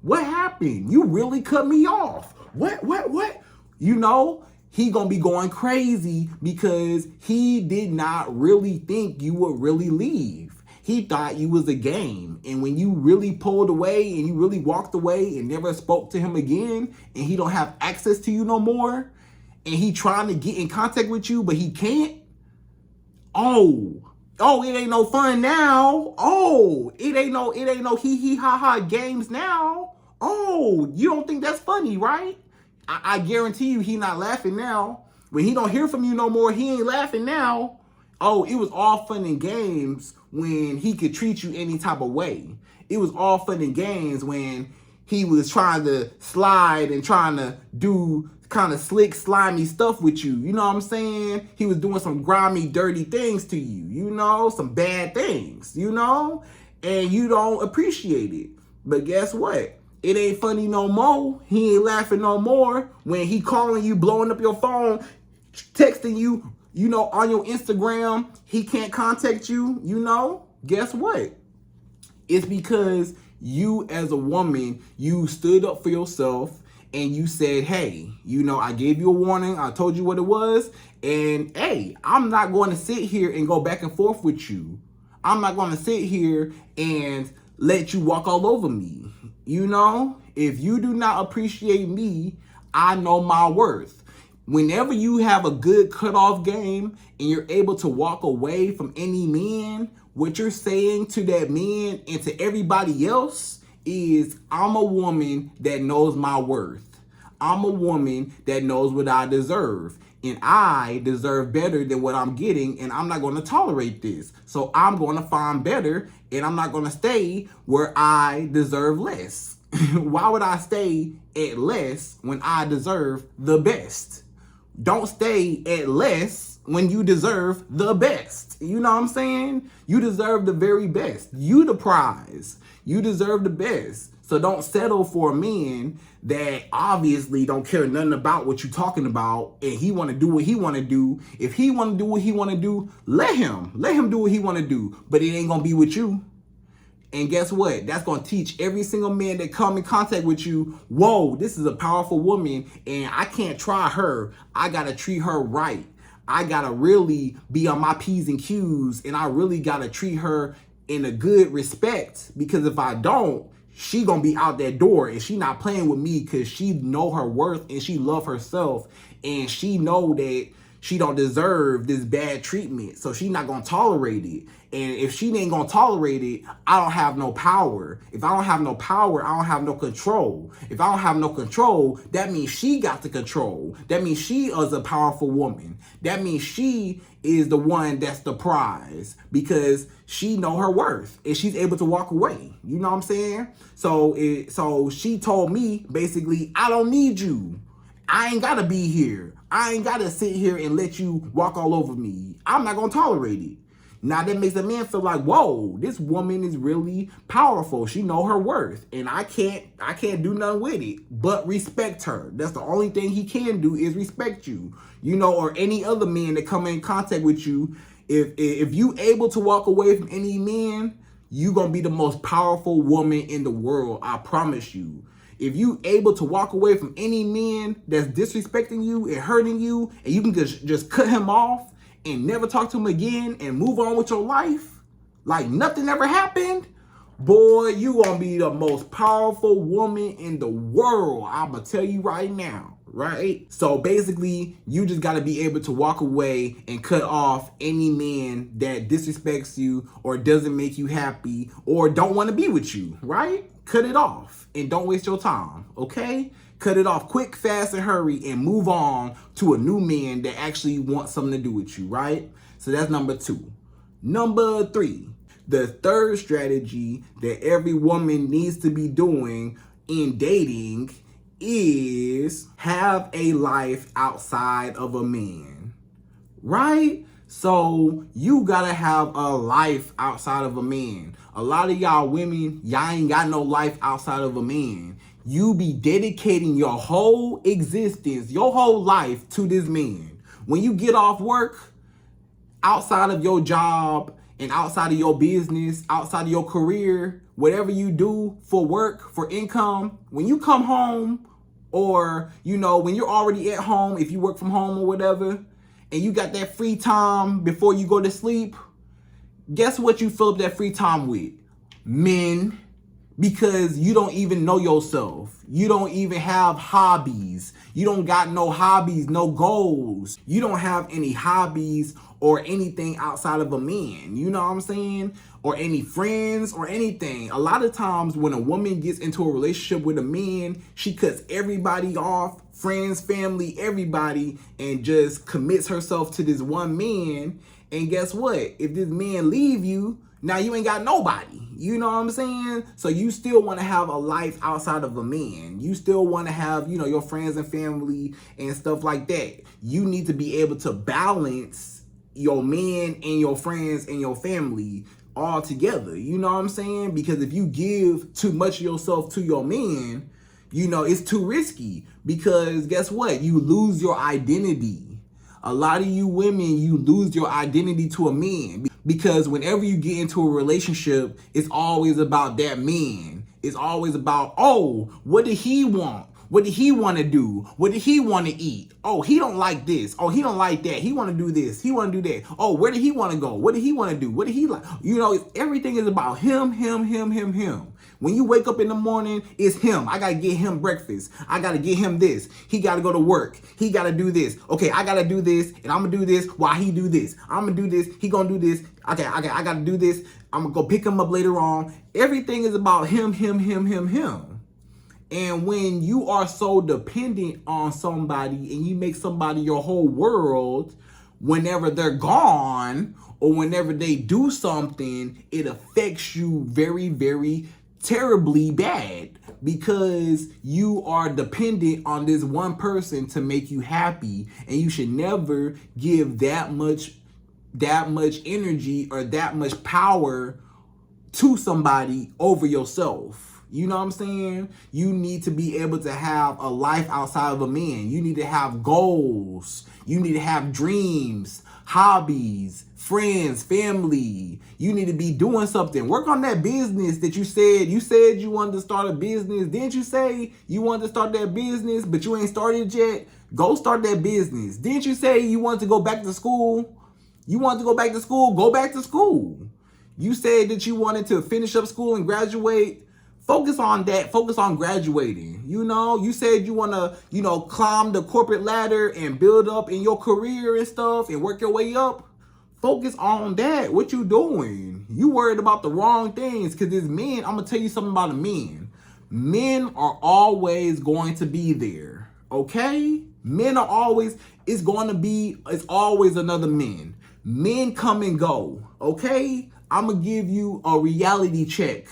what happened? You really cut me off. What? You know, he going to be going crazy because he did not really think you would really leave. He thought you was a game. And when you really pulled away and you really walked away and never spoke to him again, and he don't have access to you no more, and he trying to get in contact with you, but he can't. Oh, it ain't no fun now. Oh, it ain't no hee ha ha games now. Oh, you don't think that's funny, right? I guarantee you he not laughing now. When he don't hear from you no more, he ain't laughing now. Oh, it was all fun and games when he could treat you any type of way. It was all fun and games when he was trying to slide and trying to do kind of slick, slimy stuff with you. You know what I'm saying? He was doing some grimy, dirty things to you, you know, some bad things, you know, and you don't appreciate it. But guess what? It ain't funny no more. He ain't laughing no more when he calling you, blowing up your phone, texting you, you know, on your Instagram. He can't contact you, you know. Guess what? It's because you as a woman, you stood up for yourself and you said, hey, you know, I gave you a warning. I told you what it was. And hey, I'm not going to sit here and go back and forth with you. I'm not going to sit here and let you walk all over me. You know, if you do not appreciate me, I know my worth. Whenever you have a good cutoff game and you're able to walk away from any man, what you're saying to that man and to everybody else is, I'm a woman that knows my worth. I'm a woman that knows what I deserve. And I deserve better than what I'm getting, and I'm not going to tolerate this. So I'm going to find better, and I'm not going to stay where I deserve less. Why would I stay at less when I deserve the best? Don't stay at less when you deserve the best. You know what I'm saying? You deserve the very best. You the prize. You deserve the best. So don't settle for a man that obviously don't care nothing about what you're talking about, and he want to do what he want to do. If he want to do what he want to do, let him do what he want to do, but it ain't going to be with you. And guess what? That's going to teach every single man that come in contact with you, whoa, this is a powerful woman, and I can't try her. I got to treat her right. I got to really be on my P's and Q's, and I really got to treat her in a good respect, because if I don't, she gonna be out that door, and she not playing with me because she know her worth and she love herself, and she know that she don't deserve this bad treatment, so she's not gonna tolerate it. And if she ain't gonna tolerate it, I don't have no power. If I don't have no power, I don't have no control. If I don't have no control, that means she got the control. That means she is a powerful woman. That means she is the one that's the prize, because she know her worth and she's able to walk away. You know what I'm saying? So she told me basically, I don't need you. I ain't gotta be here. I ain't gotta sit here and let you walk all over me. I'm not gonna tolerate it. Now that makes a man feel like, whoa, this woman is really powerful. She know her worth, and I can't do nothing with it but respect her. That's the only thing he can do, is respect you. You know, or any other man that come in contact with you. If you able to walk away from any man, you gonna be the most powerful woman in the world. I promise you. If you able to walk away from any man that's disrespecting you and hurting you, and you can just cut him off and never talk to him again and move on with your life like nothing ever happened, boy, you gonna be the most powerful woman in the world. I'm gonna tell you right now, right? So basically, you just gotta be able to walk away and cut off any man that disrespects you or doesn't make you happy or don't want to be with you, right? Cut it off and don't waste your time, okay? Cut it off quick, fast, and hurry, and move on to a new man that actually wants something to do with you, right? So that's number 2. Number 3, the third strategy that every woman needs to be doing in dating is have a life outside of a man, right? So you gotta have a life outside of a man. A lot of y'all women, y'all ain't got no life outside of a man. You be dedicating your whole existence, your whole life to this man. When you get off work, outside of your job and outside of your business, outside of your career, whatever you do for work, for income, when you come home, or, you know, when you're already at home, if you work from home or whatever, and you got that free time before you go to sleep, guess what you fill up that free time with? Men. Because you don't even know yourself. You don't even have hobbies. You don't got no hobbies, no goals. You don't have any hobbies or anything outside of a man. You know what I'm saying? Or any friends or anything. A lot of times when a woman gets into a relationship with a man, she cuts everybody off, friends, family, everybody, and just commits herself to this one man. And guess what? If this man leave you, now you ain't got nobody. You know what I'm saying? So you still want to have a life outside of a man. You still want to have, you know, your friends and family and stuff like that. You need to be able to balance your man and your friends and your family all together. You know what I'm saying? Because if you give too much of yourself to your man, you know, it's too risky. Because guess what? You lose your identity. A lot of you women, you lose your identity to a man, because whenever you get into a relationship, it's always about that man. It's always about, oh, what did he want? What did he want to do? What did he want to eat? Oh, he don't like this. Oh, he don't like that. He want to do this. He want to do that. Oh, where did he want to go? What did he want to do? What did he like? You know, everything is about him. When you wake up in the morning, it's him. I got to get him breakfast. I got to get him this. He got to go to work. He got to do this. Okay, I got to do this, and I'm going to do this while he do this. I'm going to do this. He going to do this. Okay, I got to do this. I'm going to go pick him up later on. Everything is about him. And when you are so dependent on somebody and you make somebody your whole world, whenever they're gone or whenever they do something, it affects you very, very terribly bad, because you are dependent on this one person to make you happy, and you should never give that much energy or that much power to somebody over yourself. You know what I'm saying? You need to be able to have a life outside of a man. You need to have goals. You need to have dreams, hobbies, friends, family. You need to be doing something. Work on that business that you said. You said you wanted to start a business. Didn't you say you wanted to start that business, but you ain't started yet? Go start that business. Didn't you say you wanted to go back to school? You wanted to go back to school? Go back to school. You said that you wanted to finish up school and graduate. Focus on that. Focus on graduating. You said you want to, climb the corporate ladder and build up in your career and stuff and work your way up. Focus on that. What you doing? You worried about the wrong things, because as men, I'm going to tell you something about a man. Men are always going to be there. Okay? Men are always, it's always another man. Men come and go. Okay? I'm going to give you a reality check.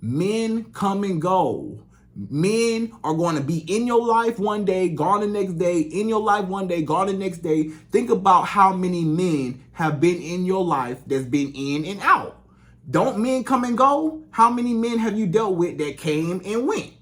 Men come and go. Men are going to be in your life one day, gone the next day, in your life one day, gone the next day. Think about how many men have been in your life that's been in and out. Don't men come and go? How many men have you dealt with that came and went?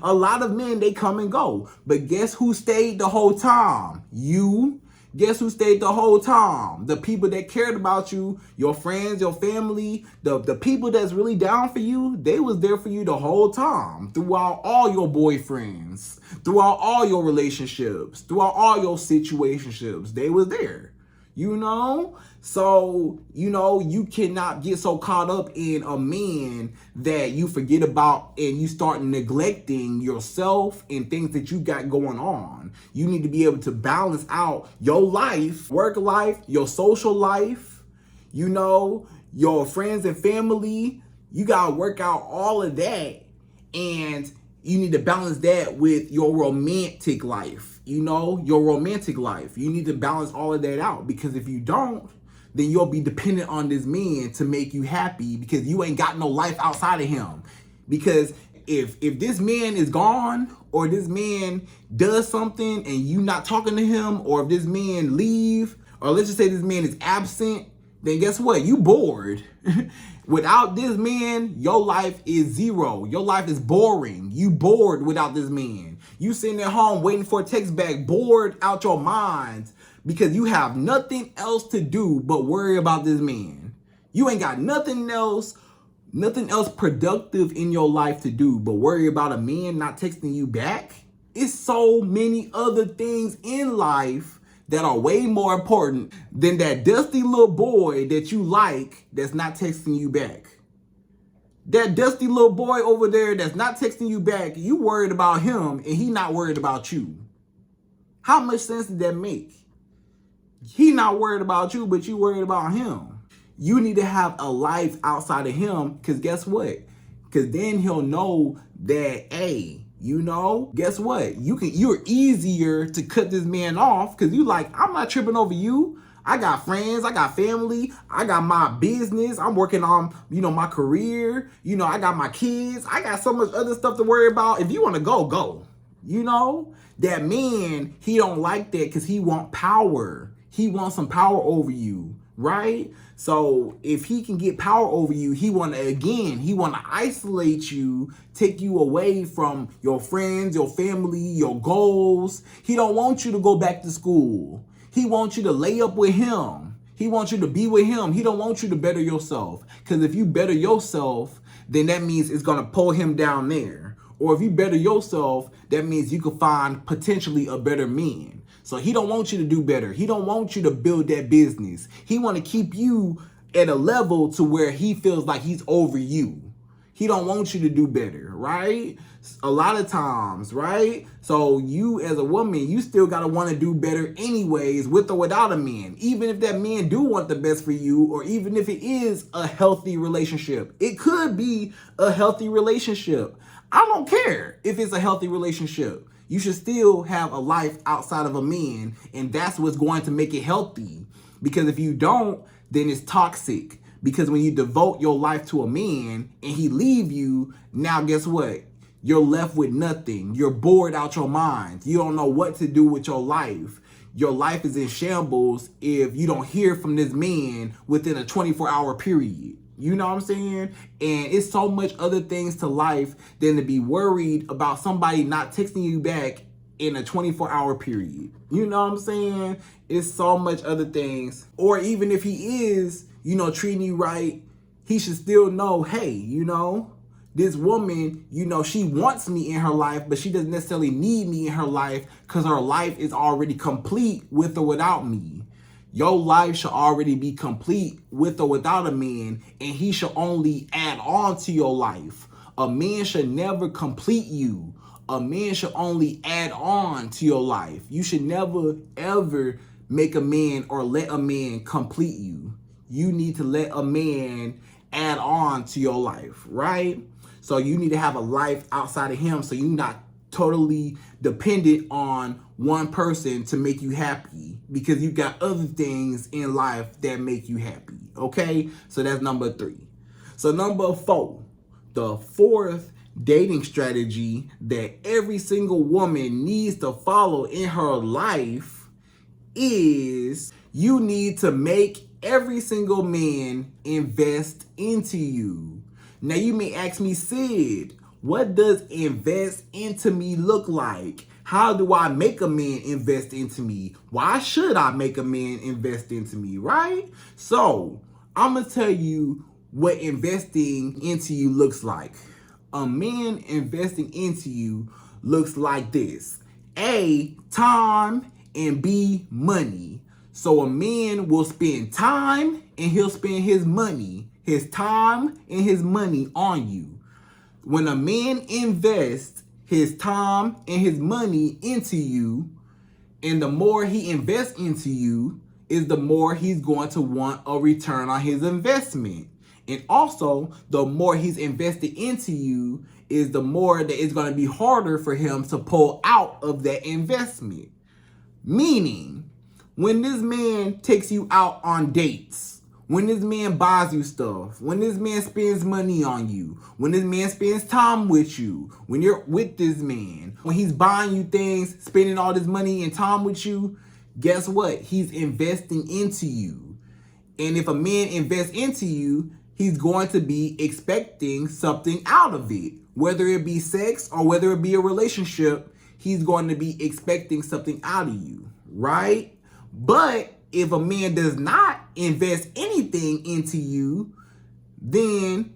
A lot of men, they come and go. But guess who stayed the whole time? You. Guess who stayed the whole time? The people that cared about you, your friends, your family, the people that's really down for you, they was there for you the whole time, throughout all your boyfriends, throughout all your relationships, throughout all your situationships. They was there, So, you cannot get so caught up in a man that you forget about and you start neglecting yourself and things that you got going on. You need to be able to balance out your life, work life, your social life, your friends and family. You got to work out all of that, and you need to balance that with your romantic life, your romantic life. You need to balance all of that out, because if you don't, then you'll be dependent on this man to make you happy, because you ain't got no life outside of him. Because if this man is gone, or this man does something and you not talking to him, or if this man leave, or let's just say this man is absent, then guess what? You bored. Without this man, your life is zero. Your life is boring. You bored without this man. You sitting at home waiting for a text back, bored out your mind, because you have nothing else to do but worry about this man. You ain't got nothing else productive in your life to do but worry about a man not texting you back. It's so many other things in life that are way more important than that dusty little boy that you like that's not texting you back. That dusty little boy over there that's not texting you back, you worried about him and he not worried about you. How much sense did that make? He not worried about you, but you worried about him. You need to have a life outside of him, because guess what? Because then he'll know that, hey, guess what? You're easier to cut this man off, because you like, I'm not tripping over you. I got friends, I got family, I got my business, I'm working on, my career, I got my kids, I got so much other stuff to worry about. If you want to go. That man, he don't like that, because he want power. He wants some power over you, right? So if he can get power over you, he want to isolate you, take you away from your friends, your family, your goals. He don't want you to go back to school. He wants you to lay up with him. He wants you to be with him. He don't want you to better yourself. Because if you better yourself, then that means it's going to pull him down there. Or if you better yourself, that means you could find potentially a better man. So he don't want you to do better. He don't want you to build that business. He want to keep you at a level to where he feels like he's over you. He don't want you to do better, right? A lot of times, right? So you as a woman, you still got to want to do better anyways, with or without a man. Even if that man do want the best for you, or even if it is a healthy relationship. It could be a healthy relationship. I don't care if it's a healthy relationship. You should still have a life outside of a man, and that's what's going to make it healthy. Because if you don't, then it's toxic. Because when you devote your life to a man and he leave you, now guess what? You're left with nothing. You're bored out your mind. You don't know what to do with your life. Your life is in shambles if you don't hear from this man within a 24-hour period. You know what I'm saying? And it's so much other things to life than to be worried about somebody not texting you back in a 24-hour period. You know what I'm saying? It's so much other things. Or even if he is, treating you right, he should still know, hey, this woman, she wants me in her life, but she doesn't necessarily need me in her life, because her life is already complete with or without me. Your life should already be complete with or without a man, and he should only add on to your life. A man should never complete you. A man should only add on to your life. You should never, ever make a man or let a man complete you. You need to let a man add on to your life, right? So you need to have a life outside of him, so you're not totally dependent on one person to make you happy, because you got other things in life that make you happy, okay? So that's number 3. So number 4, the fourth dating strategy that every single woman needs to follow in her life is you need to make every single man invest into you. Now you may ask me, Sid, what does invest into me look like? How do I make a man invest into me? Why should I make a man invest into me, right? So I'm gonna tell you what investing into you looks like. A man investing into you looks like this: A, time, and B, money. So a man will spend time and he'll spend his money, his time and his money on you. When a man invests his time and his money into you, and the more he invests into you, is the more he's going to want a return on his investment. And also, the more he's invested into you is the more that it's going to be harder for him to pull out of that investment. Meaning, when this man takes you out on dates, when this man buys you stuff, when this man spends money on you, when this man spends time with you, when you're with this man, when he's buying you things, spending all this money and time with you, guess what? He's investing into you. And if a man invests into you, he's going to be expecting something out of it. Whether it be sex or whether it be a relationship, he's going to be expecting something out of you, right? But if a man does not invest anything into you, then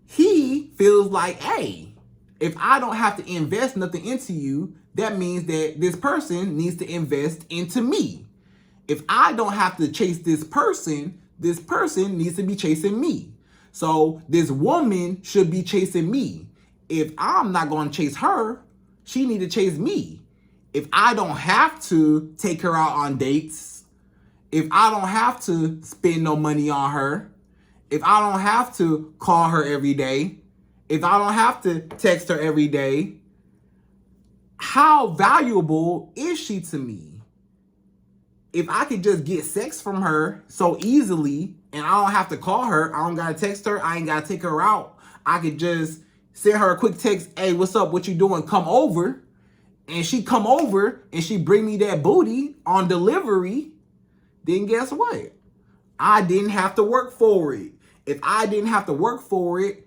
he feels like, hey, if I don't have to invest nothing into you, that means that this person needs to invest into me. If I don't have to chase this person needs to be chasing me. So this woman should be chasing me. If I'm not going to chase her, she need to chase me. If I don't have to take her out on dates, if I don't have to spend no money on her, if I don't have to call her every day, if I don't have to text her every day, how valuable is she to me? If I could just get sex from her so easily and I don't have to call her, I don't got to text her, I ain't got to take her out, I could just send her a quick text, hey, what's up, what you doing, come over, and she come over and she bring me that booty on delivery, then guess what? I didn't have to work for it. If I didn't have to work for it,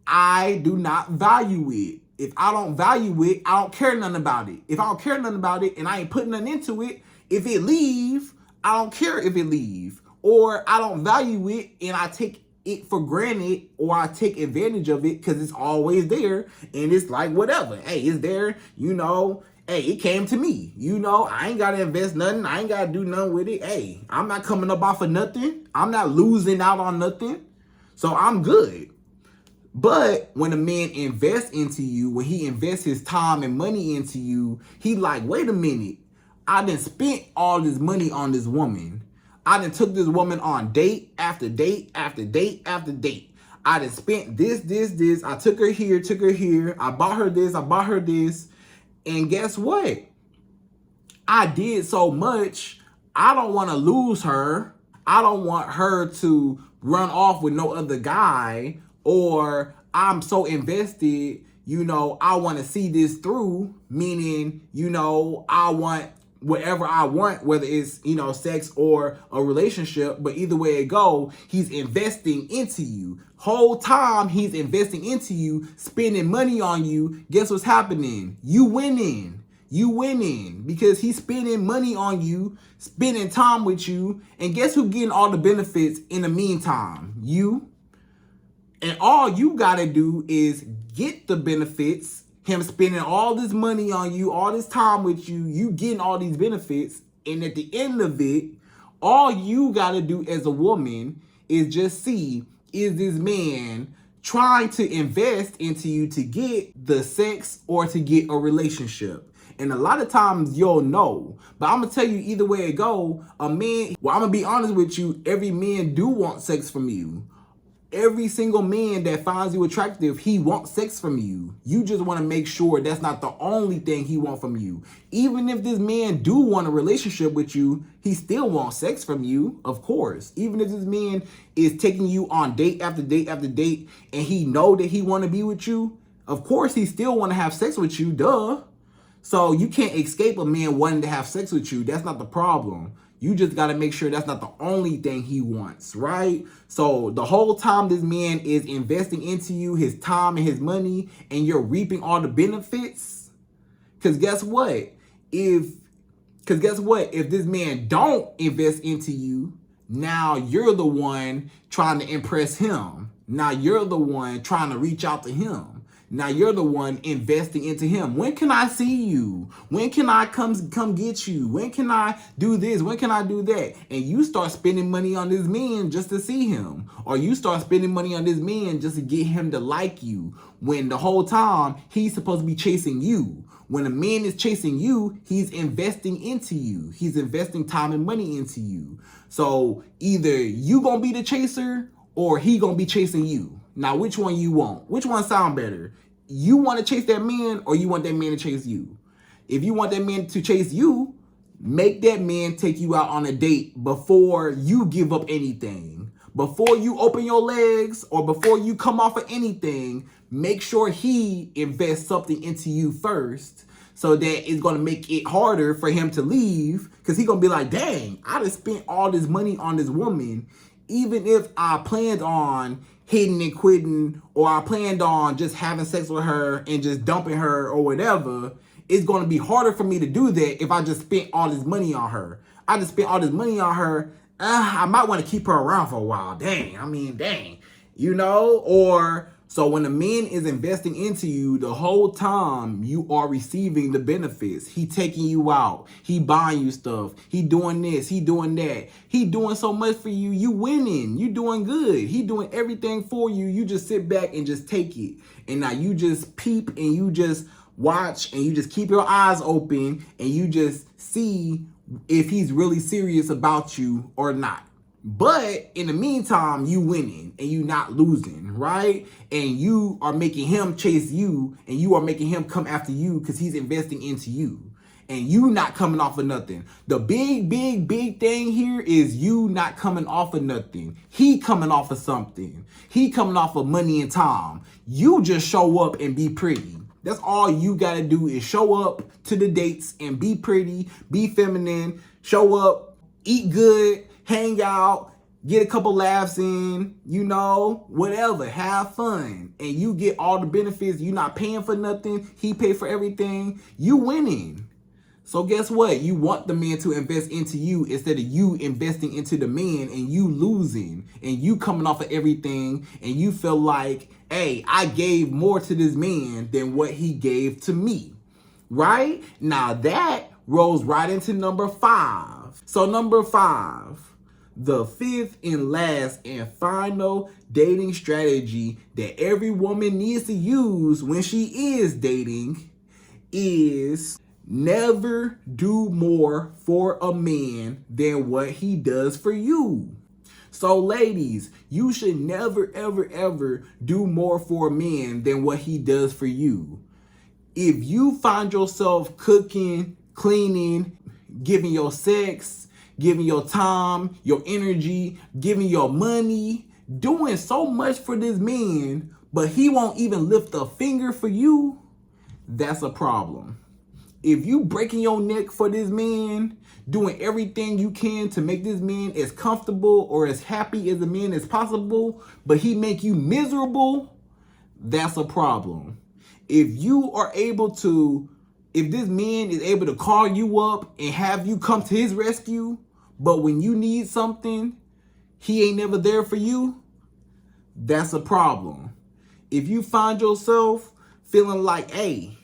I do not value it. If I don't value it, I don't care nothing about it. If I don't care nothing about it and I ain't putting nothing into it, if it leave, I don't care if it leave. Or I don't value it and I take it for granted, or I take advantage of it because it's always there and it's like whatever. Hey, it's there, you know. Hey, it came to me. You know, I ain't got to invest nothing. I ain't got to do nothing with it. Hey, I'm not coming up off of nothing. I'm not losing out on nothing. So I'm good. But when a man invests into you, when he invests his time and money into you, he like, wait a minute. I done spent all this money on this woman. I done took this woman on date after date after date after date. I done spent this. I took her here. I bought her this. And guess what? I did so much. I don't want to lose her. I don't want her to run off with no other guy, or I'm so invested, you know, I want to see this through, meaning, you know, I want whatever I want, whether it's, you know, sex or a relationship, but either way it go, he's investing into you. Whole time he's investing into you, spending money on you. Guess what's happening? You winning. You winning because he's spending money on you, spending time with you, and guess who getting all the benefits in the meantime? You. And all you gotta do is get the benefits. Him spending all this money on you, all this time with you, you getting all these benefits. And at the end of it, all you got to do as a woman is just see, is this man trying to invest into you to get the sex or to get a relationship. And a lot of times you'll know. But I'm going to tell you either way it go, a man, well, I'm going to be honest with you, every man do want sex from you. Every single man that finds you attractive, he wants sex from you. You just want to make sure that's not the only thing he wants from you. Even if this man do want a relationship with you, he still wants sex from you, of course. Even if this man is taking you on date after date after date and he know that he want to be with you, of course he still want to have sex with you, duh. So you can't escape a man wanting to have sex with you. That's not the problem. You just got to make sure that's not the only thing he wants, right? So the whole time this man is investing into you, his time and his money, and you're reaping all the benefits. Because guess what? If this man don't invest into you, now you're the one trying to impress him. Now you're the one trying to reach out to him. Now you're the one investing into him. When can I see you? When can I come get you? When can I do this? When can I do that? And you start spending money on this man just to see him. Or you start spending money on this man just to get him to like you. When the whole time he's supposed to be chasing you. When a man is chasing you, he's investing into you. He's investing time and money into you. So either you gonna be the chaser or he gonna be chasing you. Now, which one you want? Which one sound better? You want to chase that man or you want that man to chase you? If you want that man to chase you, make that man take you out on a date before you give up anything. Before you open your legs or before you come off of anything, make sure he invests something into you first so that it's going to make it harder for him to leave because he's going to be like, dang, I just spent all this money on this woman. Even if I planned on hitting and quitting, or I planned on just having sex with her and just dumping her or whatever, it's going to be harder for me to do that if I just spent all this money on her. I just spent all this money on her. I might want to keep her around for a while. Dang. You know? Or, so when a man is investing into you, the whole time you are receiving the benefits. He taking you out. He buying you stuff. He doing this. He doing that. He doing so much for you. You winning. You doing good. He doing everything for you. You just sit back and just take it. And now you just peep and you just watch and you just keep your eyes open and you just see if he's really serious about you or not. But in the meantime, you winning and you not losing, right? And you are making him chase you and you are making him come after you because he's investing into you. And you not coming off of nothing. The big thing here is you not coming off of nothing. He coming off of something. He coming off of money and time. You just show up and be pretty. That's all you got to do is show up to the dates and be pretty, be feminine, show up, eat good, hang out, get a couple laughs in, you know, whatever, have fun. And you get all the benefits. You're not paying for nothing. He paid for everything. You winning. So guess what? You want the man to invest into you instead of you investing into the man and you losing and you coming off of everything and you feel like, hey, I gave more to this man than what he gave to me, right? Now that rolls right into number 5. So number 5, the 5th and last and final dating strategy that every woman needs to use when she is dating is never do more for a man than what he does for you. So ladies, you should never, ever do more for a man than what he does for you. If you find yourself cooking, cleaning, giving your sex, giving your time, your energy, giving your money, doing so much for this man, but he won't even lift a finger for you, that's a problem. If you breaking your neck for this man, doing everything you can to make this man as comfortable or as happy as a man as possible, but he make you miserable, that's a problem. If this man is able to call you up and have you come to his rescue, but when you need something, he ain't never there for you, that's a problem. If you find yourself feeling like, hey,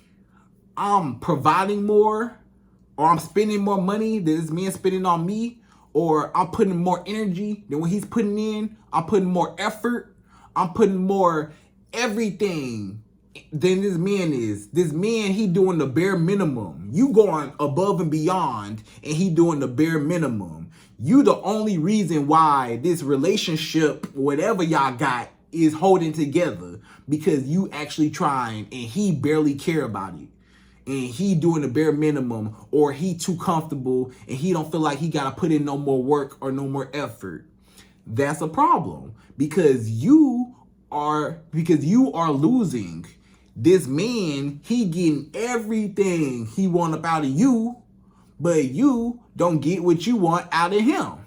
I'm providing more, or I'm spending more money than this man spending on me, or I'm putting more energy than what he's putting in, I'm putting more effort, I'm putting more everything than this man is. This man, he doing the bare minimum. You going above and beyond, and he doing the bare minimum. You the only reason why this relationship, whatever y'all got, is holding together, because you actually trying and he barely care about it. And he doing the bare minimum, or he too comfortable and he don't feel like he got to put in no more work or no more effort. That's a problem, because you are losing. This man, he getting everything he want up out of you, but you don't get what you want out of him.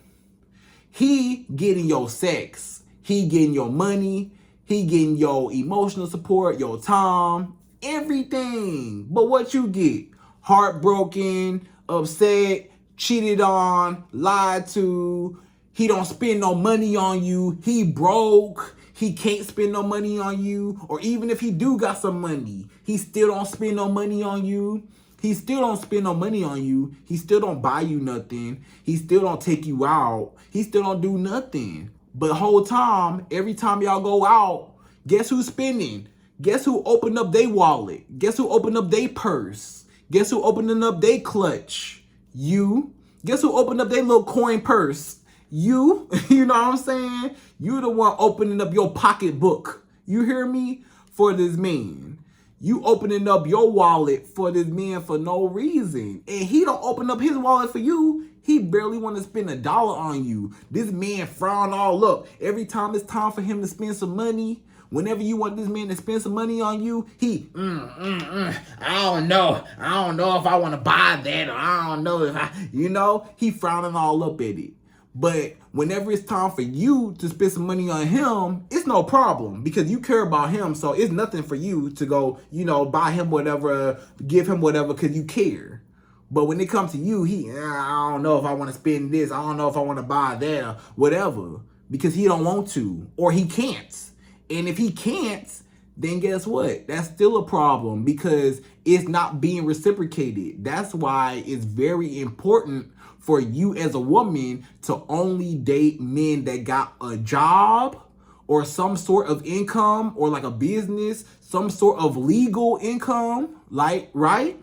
He getting your sex, he getting your money, he getting your emotional support, your time, everything. But what you get? Heartbroken, upset, cheated on, lied to. He don't spend no money on you. He broke. He can't spend no money on you. Or even if he do got some money, he still don't spend no money on you. He still don't spend no money on you. He still don't buy you nothing. He still don't take you out. He still don't do nothing. But whole time, every time y'all go out, guess who's spending? Guess who opened up their wallet? Guess who opened up their purse? Guess who opening up their clutch? You. Guess who opened up their little coin purse? You. You know what I'm saying? You the one opening up your pocketbook. You hear me? For this man. You opening up your wallet for this man for no reason. And he don't open up his wallet for you. He barely want to spend $1 on you. This man frown all up. Every time it's time for him to spend some money, whenever you want this man to spend some money on you, he, I don't know. I don't know if I want to buy that, or I don't know if he frowning all up at it. But whenever it's time for you to spend some money on him, it's no problem, because you care about him. So it's nothing for you to go, buy him whatever, give him whatever, because you care. But when it comes to you, I don't know if I want to spend this. I don't know if I want to buy that or whatever, because he don't want to, or he can't. And if he can't, then guess what? That's still a problem, because it's not being reciprocated. That's why it's very important for you as a woman to only date men that got a job or some sort of income, or like a business, some sort of legal income, right?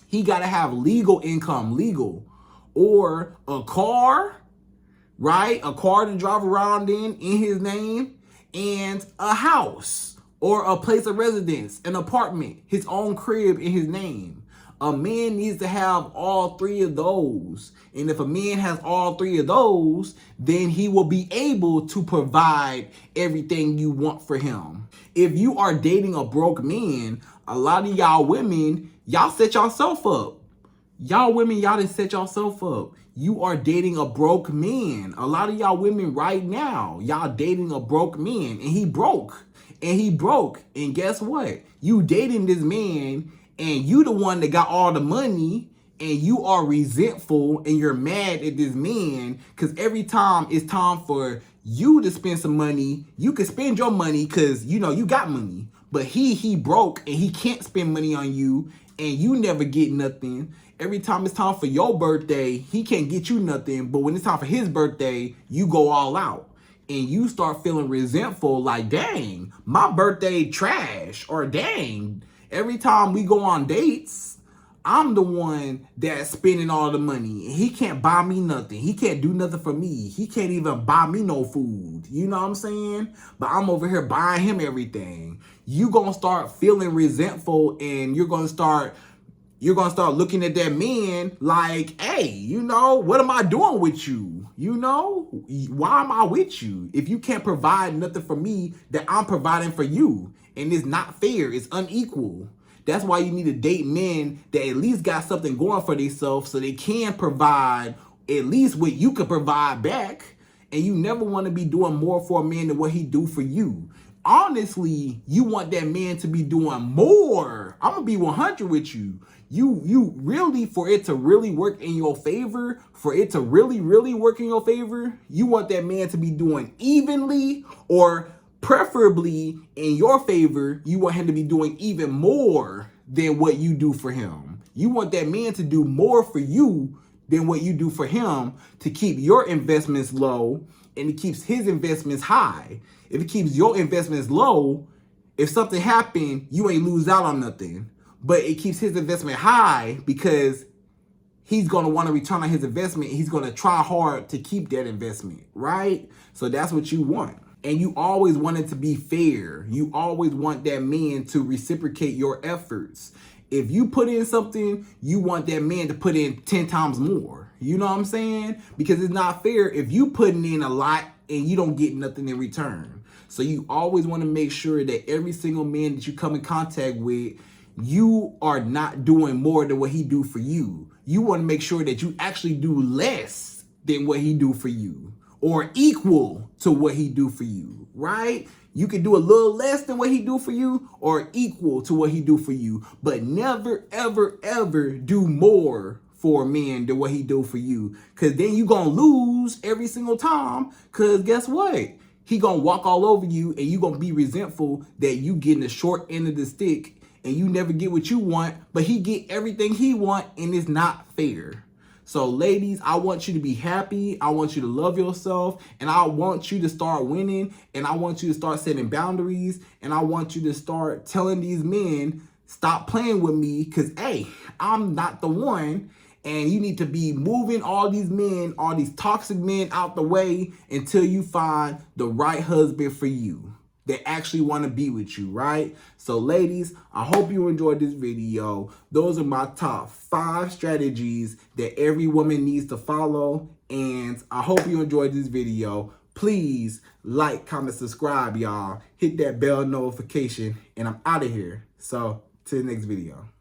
He got to have legal income, or a car, right? A car to drive around in his name, and a house or a place of residence, an apartment, his own crib in his name. A man needs to have all three of those. And if a man has all three of those, then he will be able to provide everything you want for him. If you are dating a broke man, a lot of y'all women, y'all set yourself up. Y'all women, y'all done set yourself up. You are dating a broke man. A lot of y'all women right now, y'all dating a broke man, and he broke. And guess what? You dating this man, and you the one that got all the money, and you are resentful and you're mad at this man, because every time it's time for you to spend some money, you can spend your money because you got money. But he broke and he can't spend money on you, and you never get nothing. Every time it's time for your birthday, he can't get you nothing. But when it's time for his birthday, you go all out. And you start feeling resentful, like, dang, my birthday trash. Or dang, every time we go on dates, I'm the one that's spending all the money. And he can't buy me nothing. He can't do nothing for me. He can't even buy me no food. You know what I'm saying? But I'm over here buying him everything. You gonna start feeling resentful, and you're gonna start looking at that man like, hey, what am I doing with you? Why am I with you if you can't provide nothing for me that I'm providing for you? And it's not fair. It's unequal. That's why you need to date men that at least got something going for themselves, so they can provide at least what you could provide back. And you never want to be doing more for a man than what he do for you. Honestly, you want that man to be doing more. I'm going to be 100 with you. You really, for it to really work in your favor, you want that man to be doing evenly, or preferably in your favor, you want him to be doing even more than what you do for him. You want that man to do more for you than what you do for him, to keep your investments low, and it keeps his investments high. If it keeps your investments low, if something happened, you ain't lose out on nothing. But it keeps his investment high because he's going to want to return on his investment. He's going to try hard to keep that investment, right? So that's what you want. And you always want it to be fair. You always want that man to reciprocate your efforts. If you put in something, you want that man to put in 10 times more. You know what I'm saying? Because it's not fair if you putting in a lot and you don't get nothing in return. So you always want to make sure that every single man that you come in contact with, you are not doing more than what he do for you. You want to make sure that you actually do less than what he do for you, or equal to what he do for you, right? You can do a little less than what he do for you or equal to what he do for you, but never, ever, ever do more for a man than what he do for you. Because then you going to lose every single time, because guess what? He going to walk all over you and you going to be resentful that you getting the short end of the stick and you never get what you want, but he get everything he want, and it's not fair. So ladies, I want you to be happy. I want you to love yourself, and I want you to start winning, and I want you to start setting boundaries, and I want you to start telling these men, stop playing with me, because, hey, I'm not the one, and you need to be moving all these men, all these toxic men out the way until you find the right husband for you that actually want to be with you, right? So ladies, I hope you enjoyed this video. Those are my top 5 strategies that every woman needs to follow. And I hope you enjoyed this video. Please like, comment, subscribe, y'all. Hit that bell notification, and I'm out of here. So, to the next video.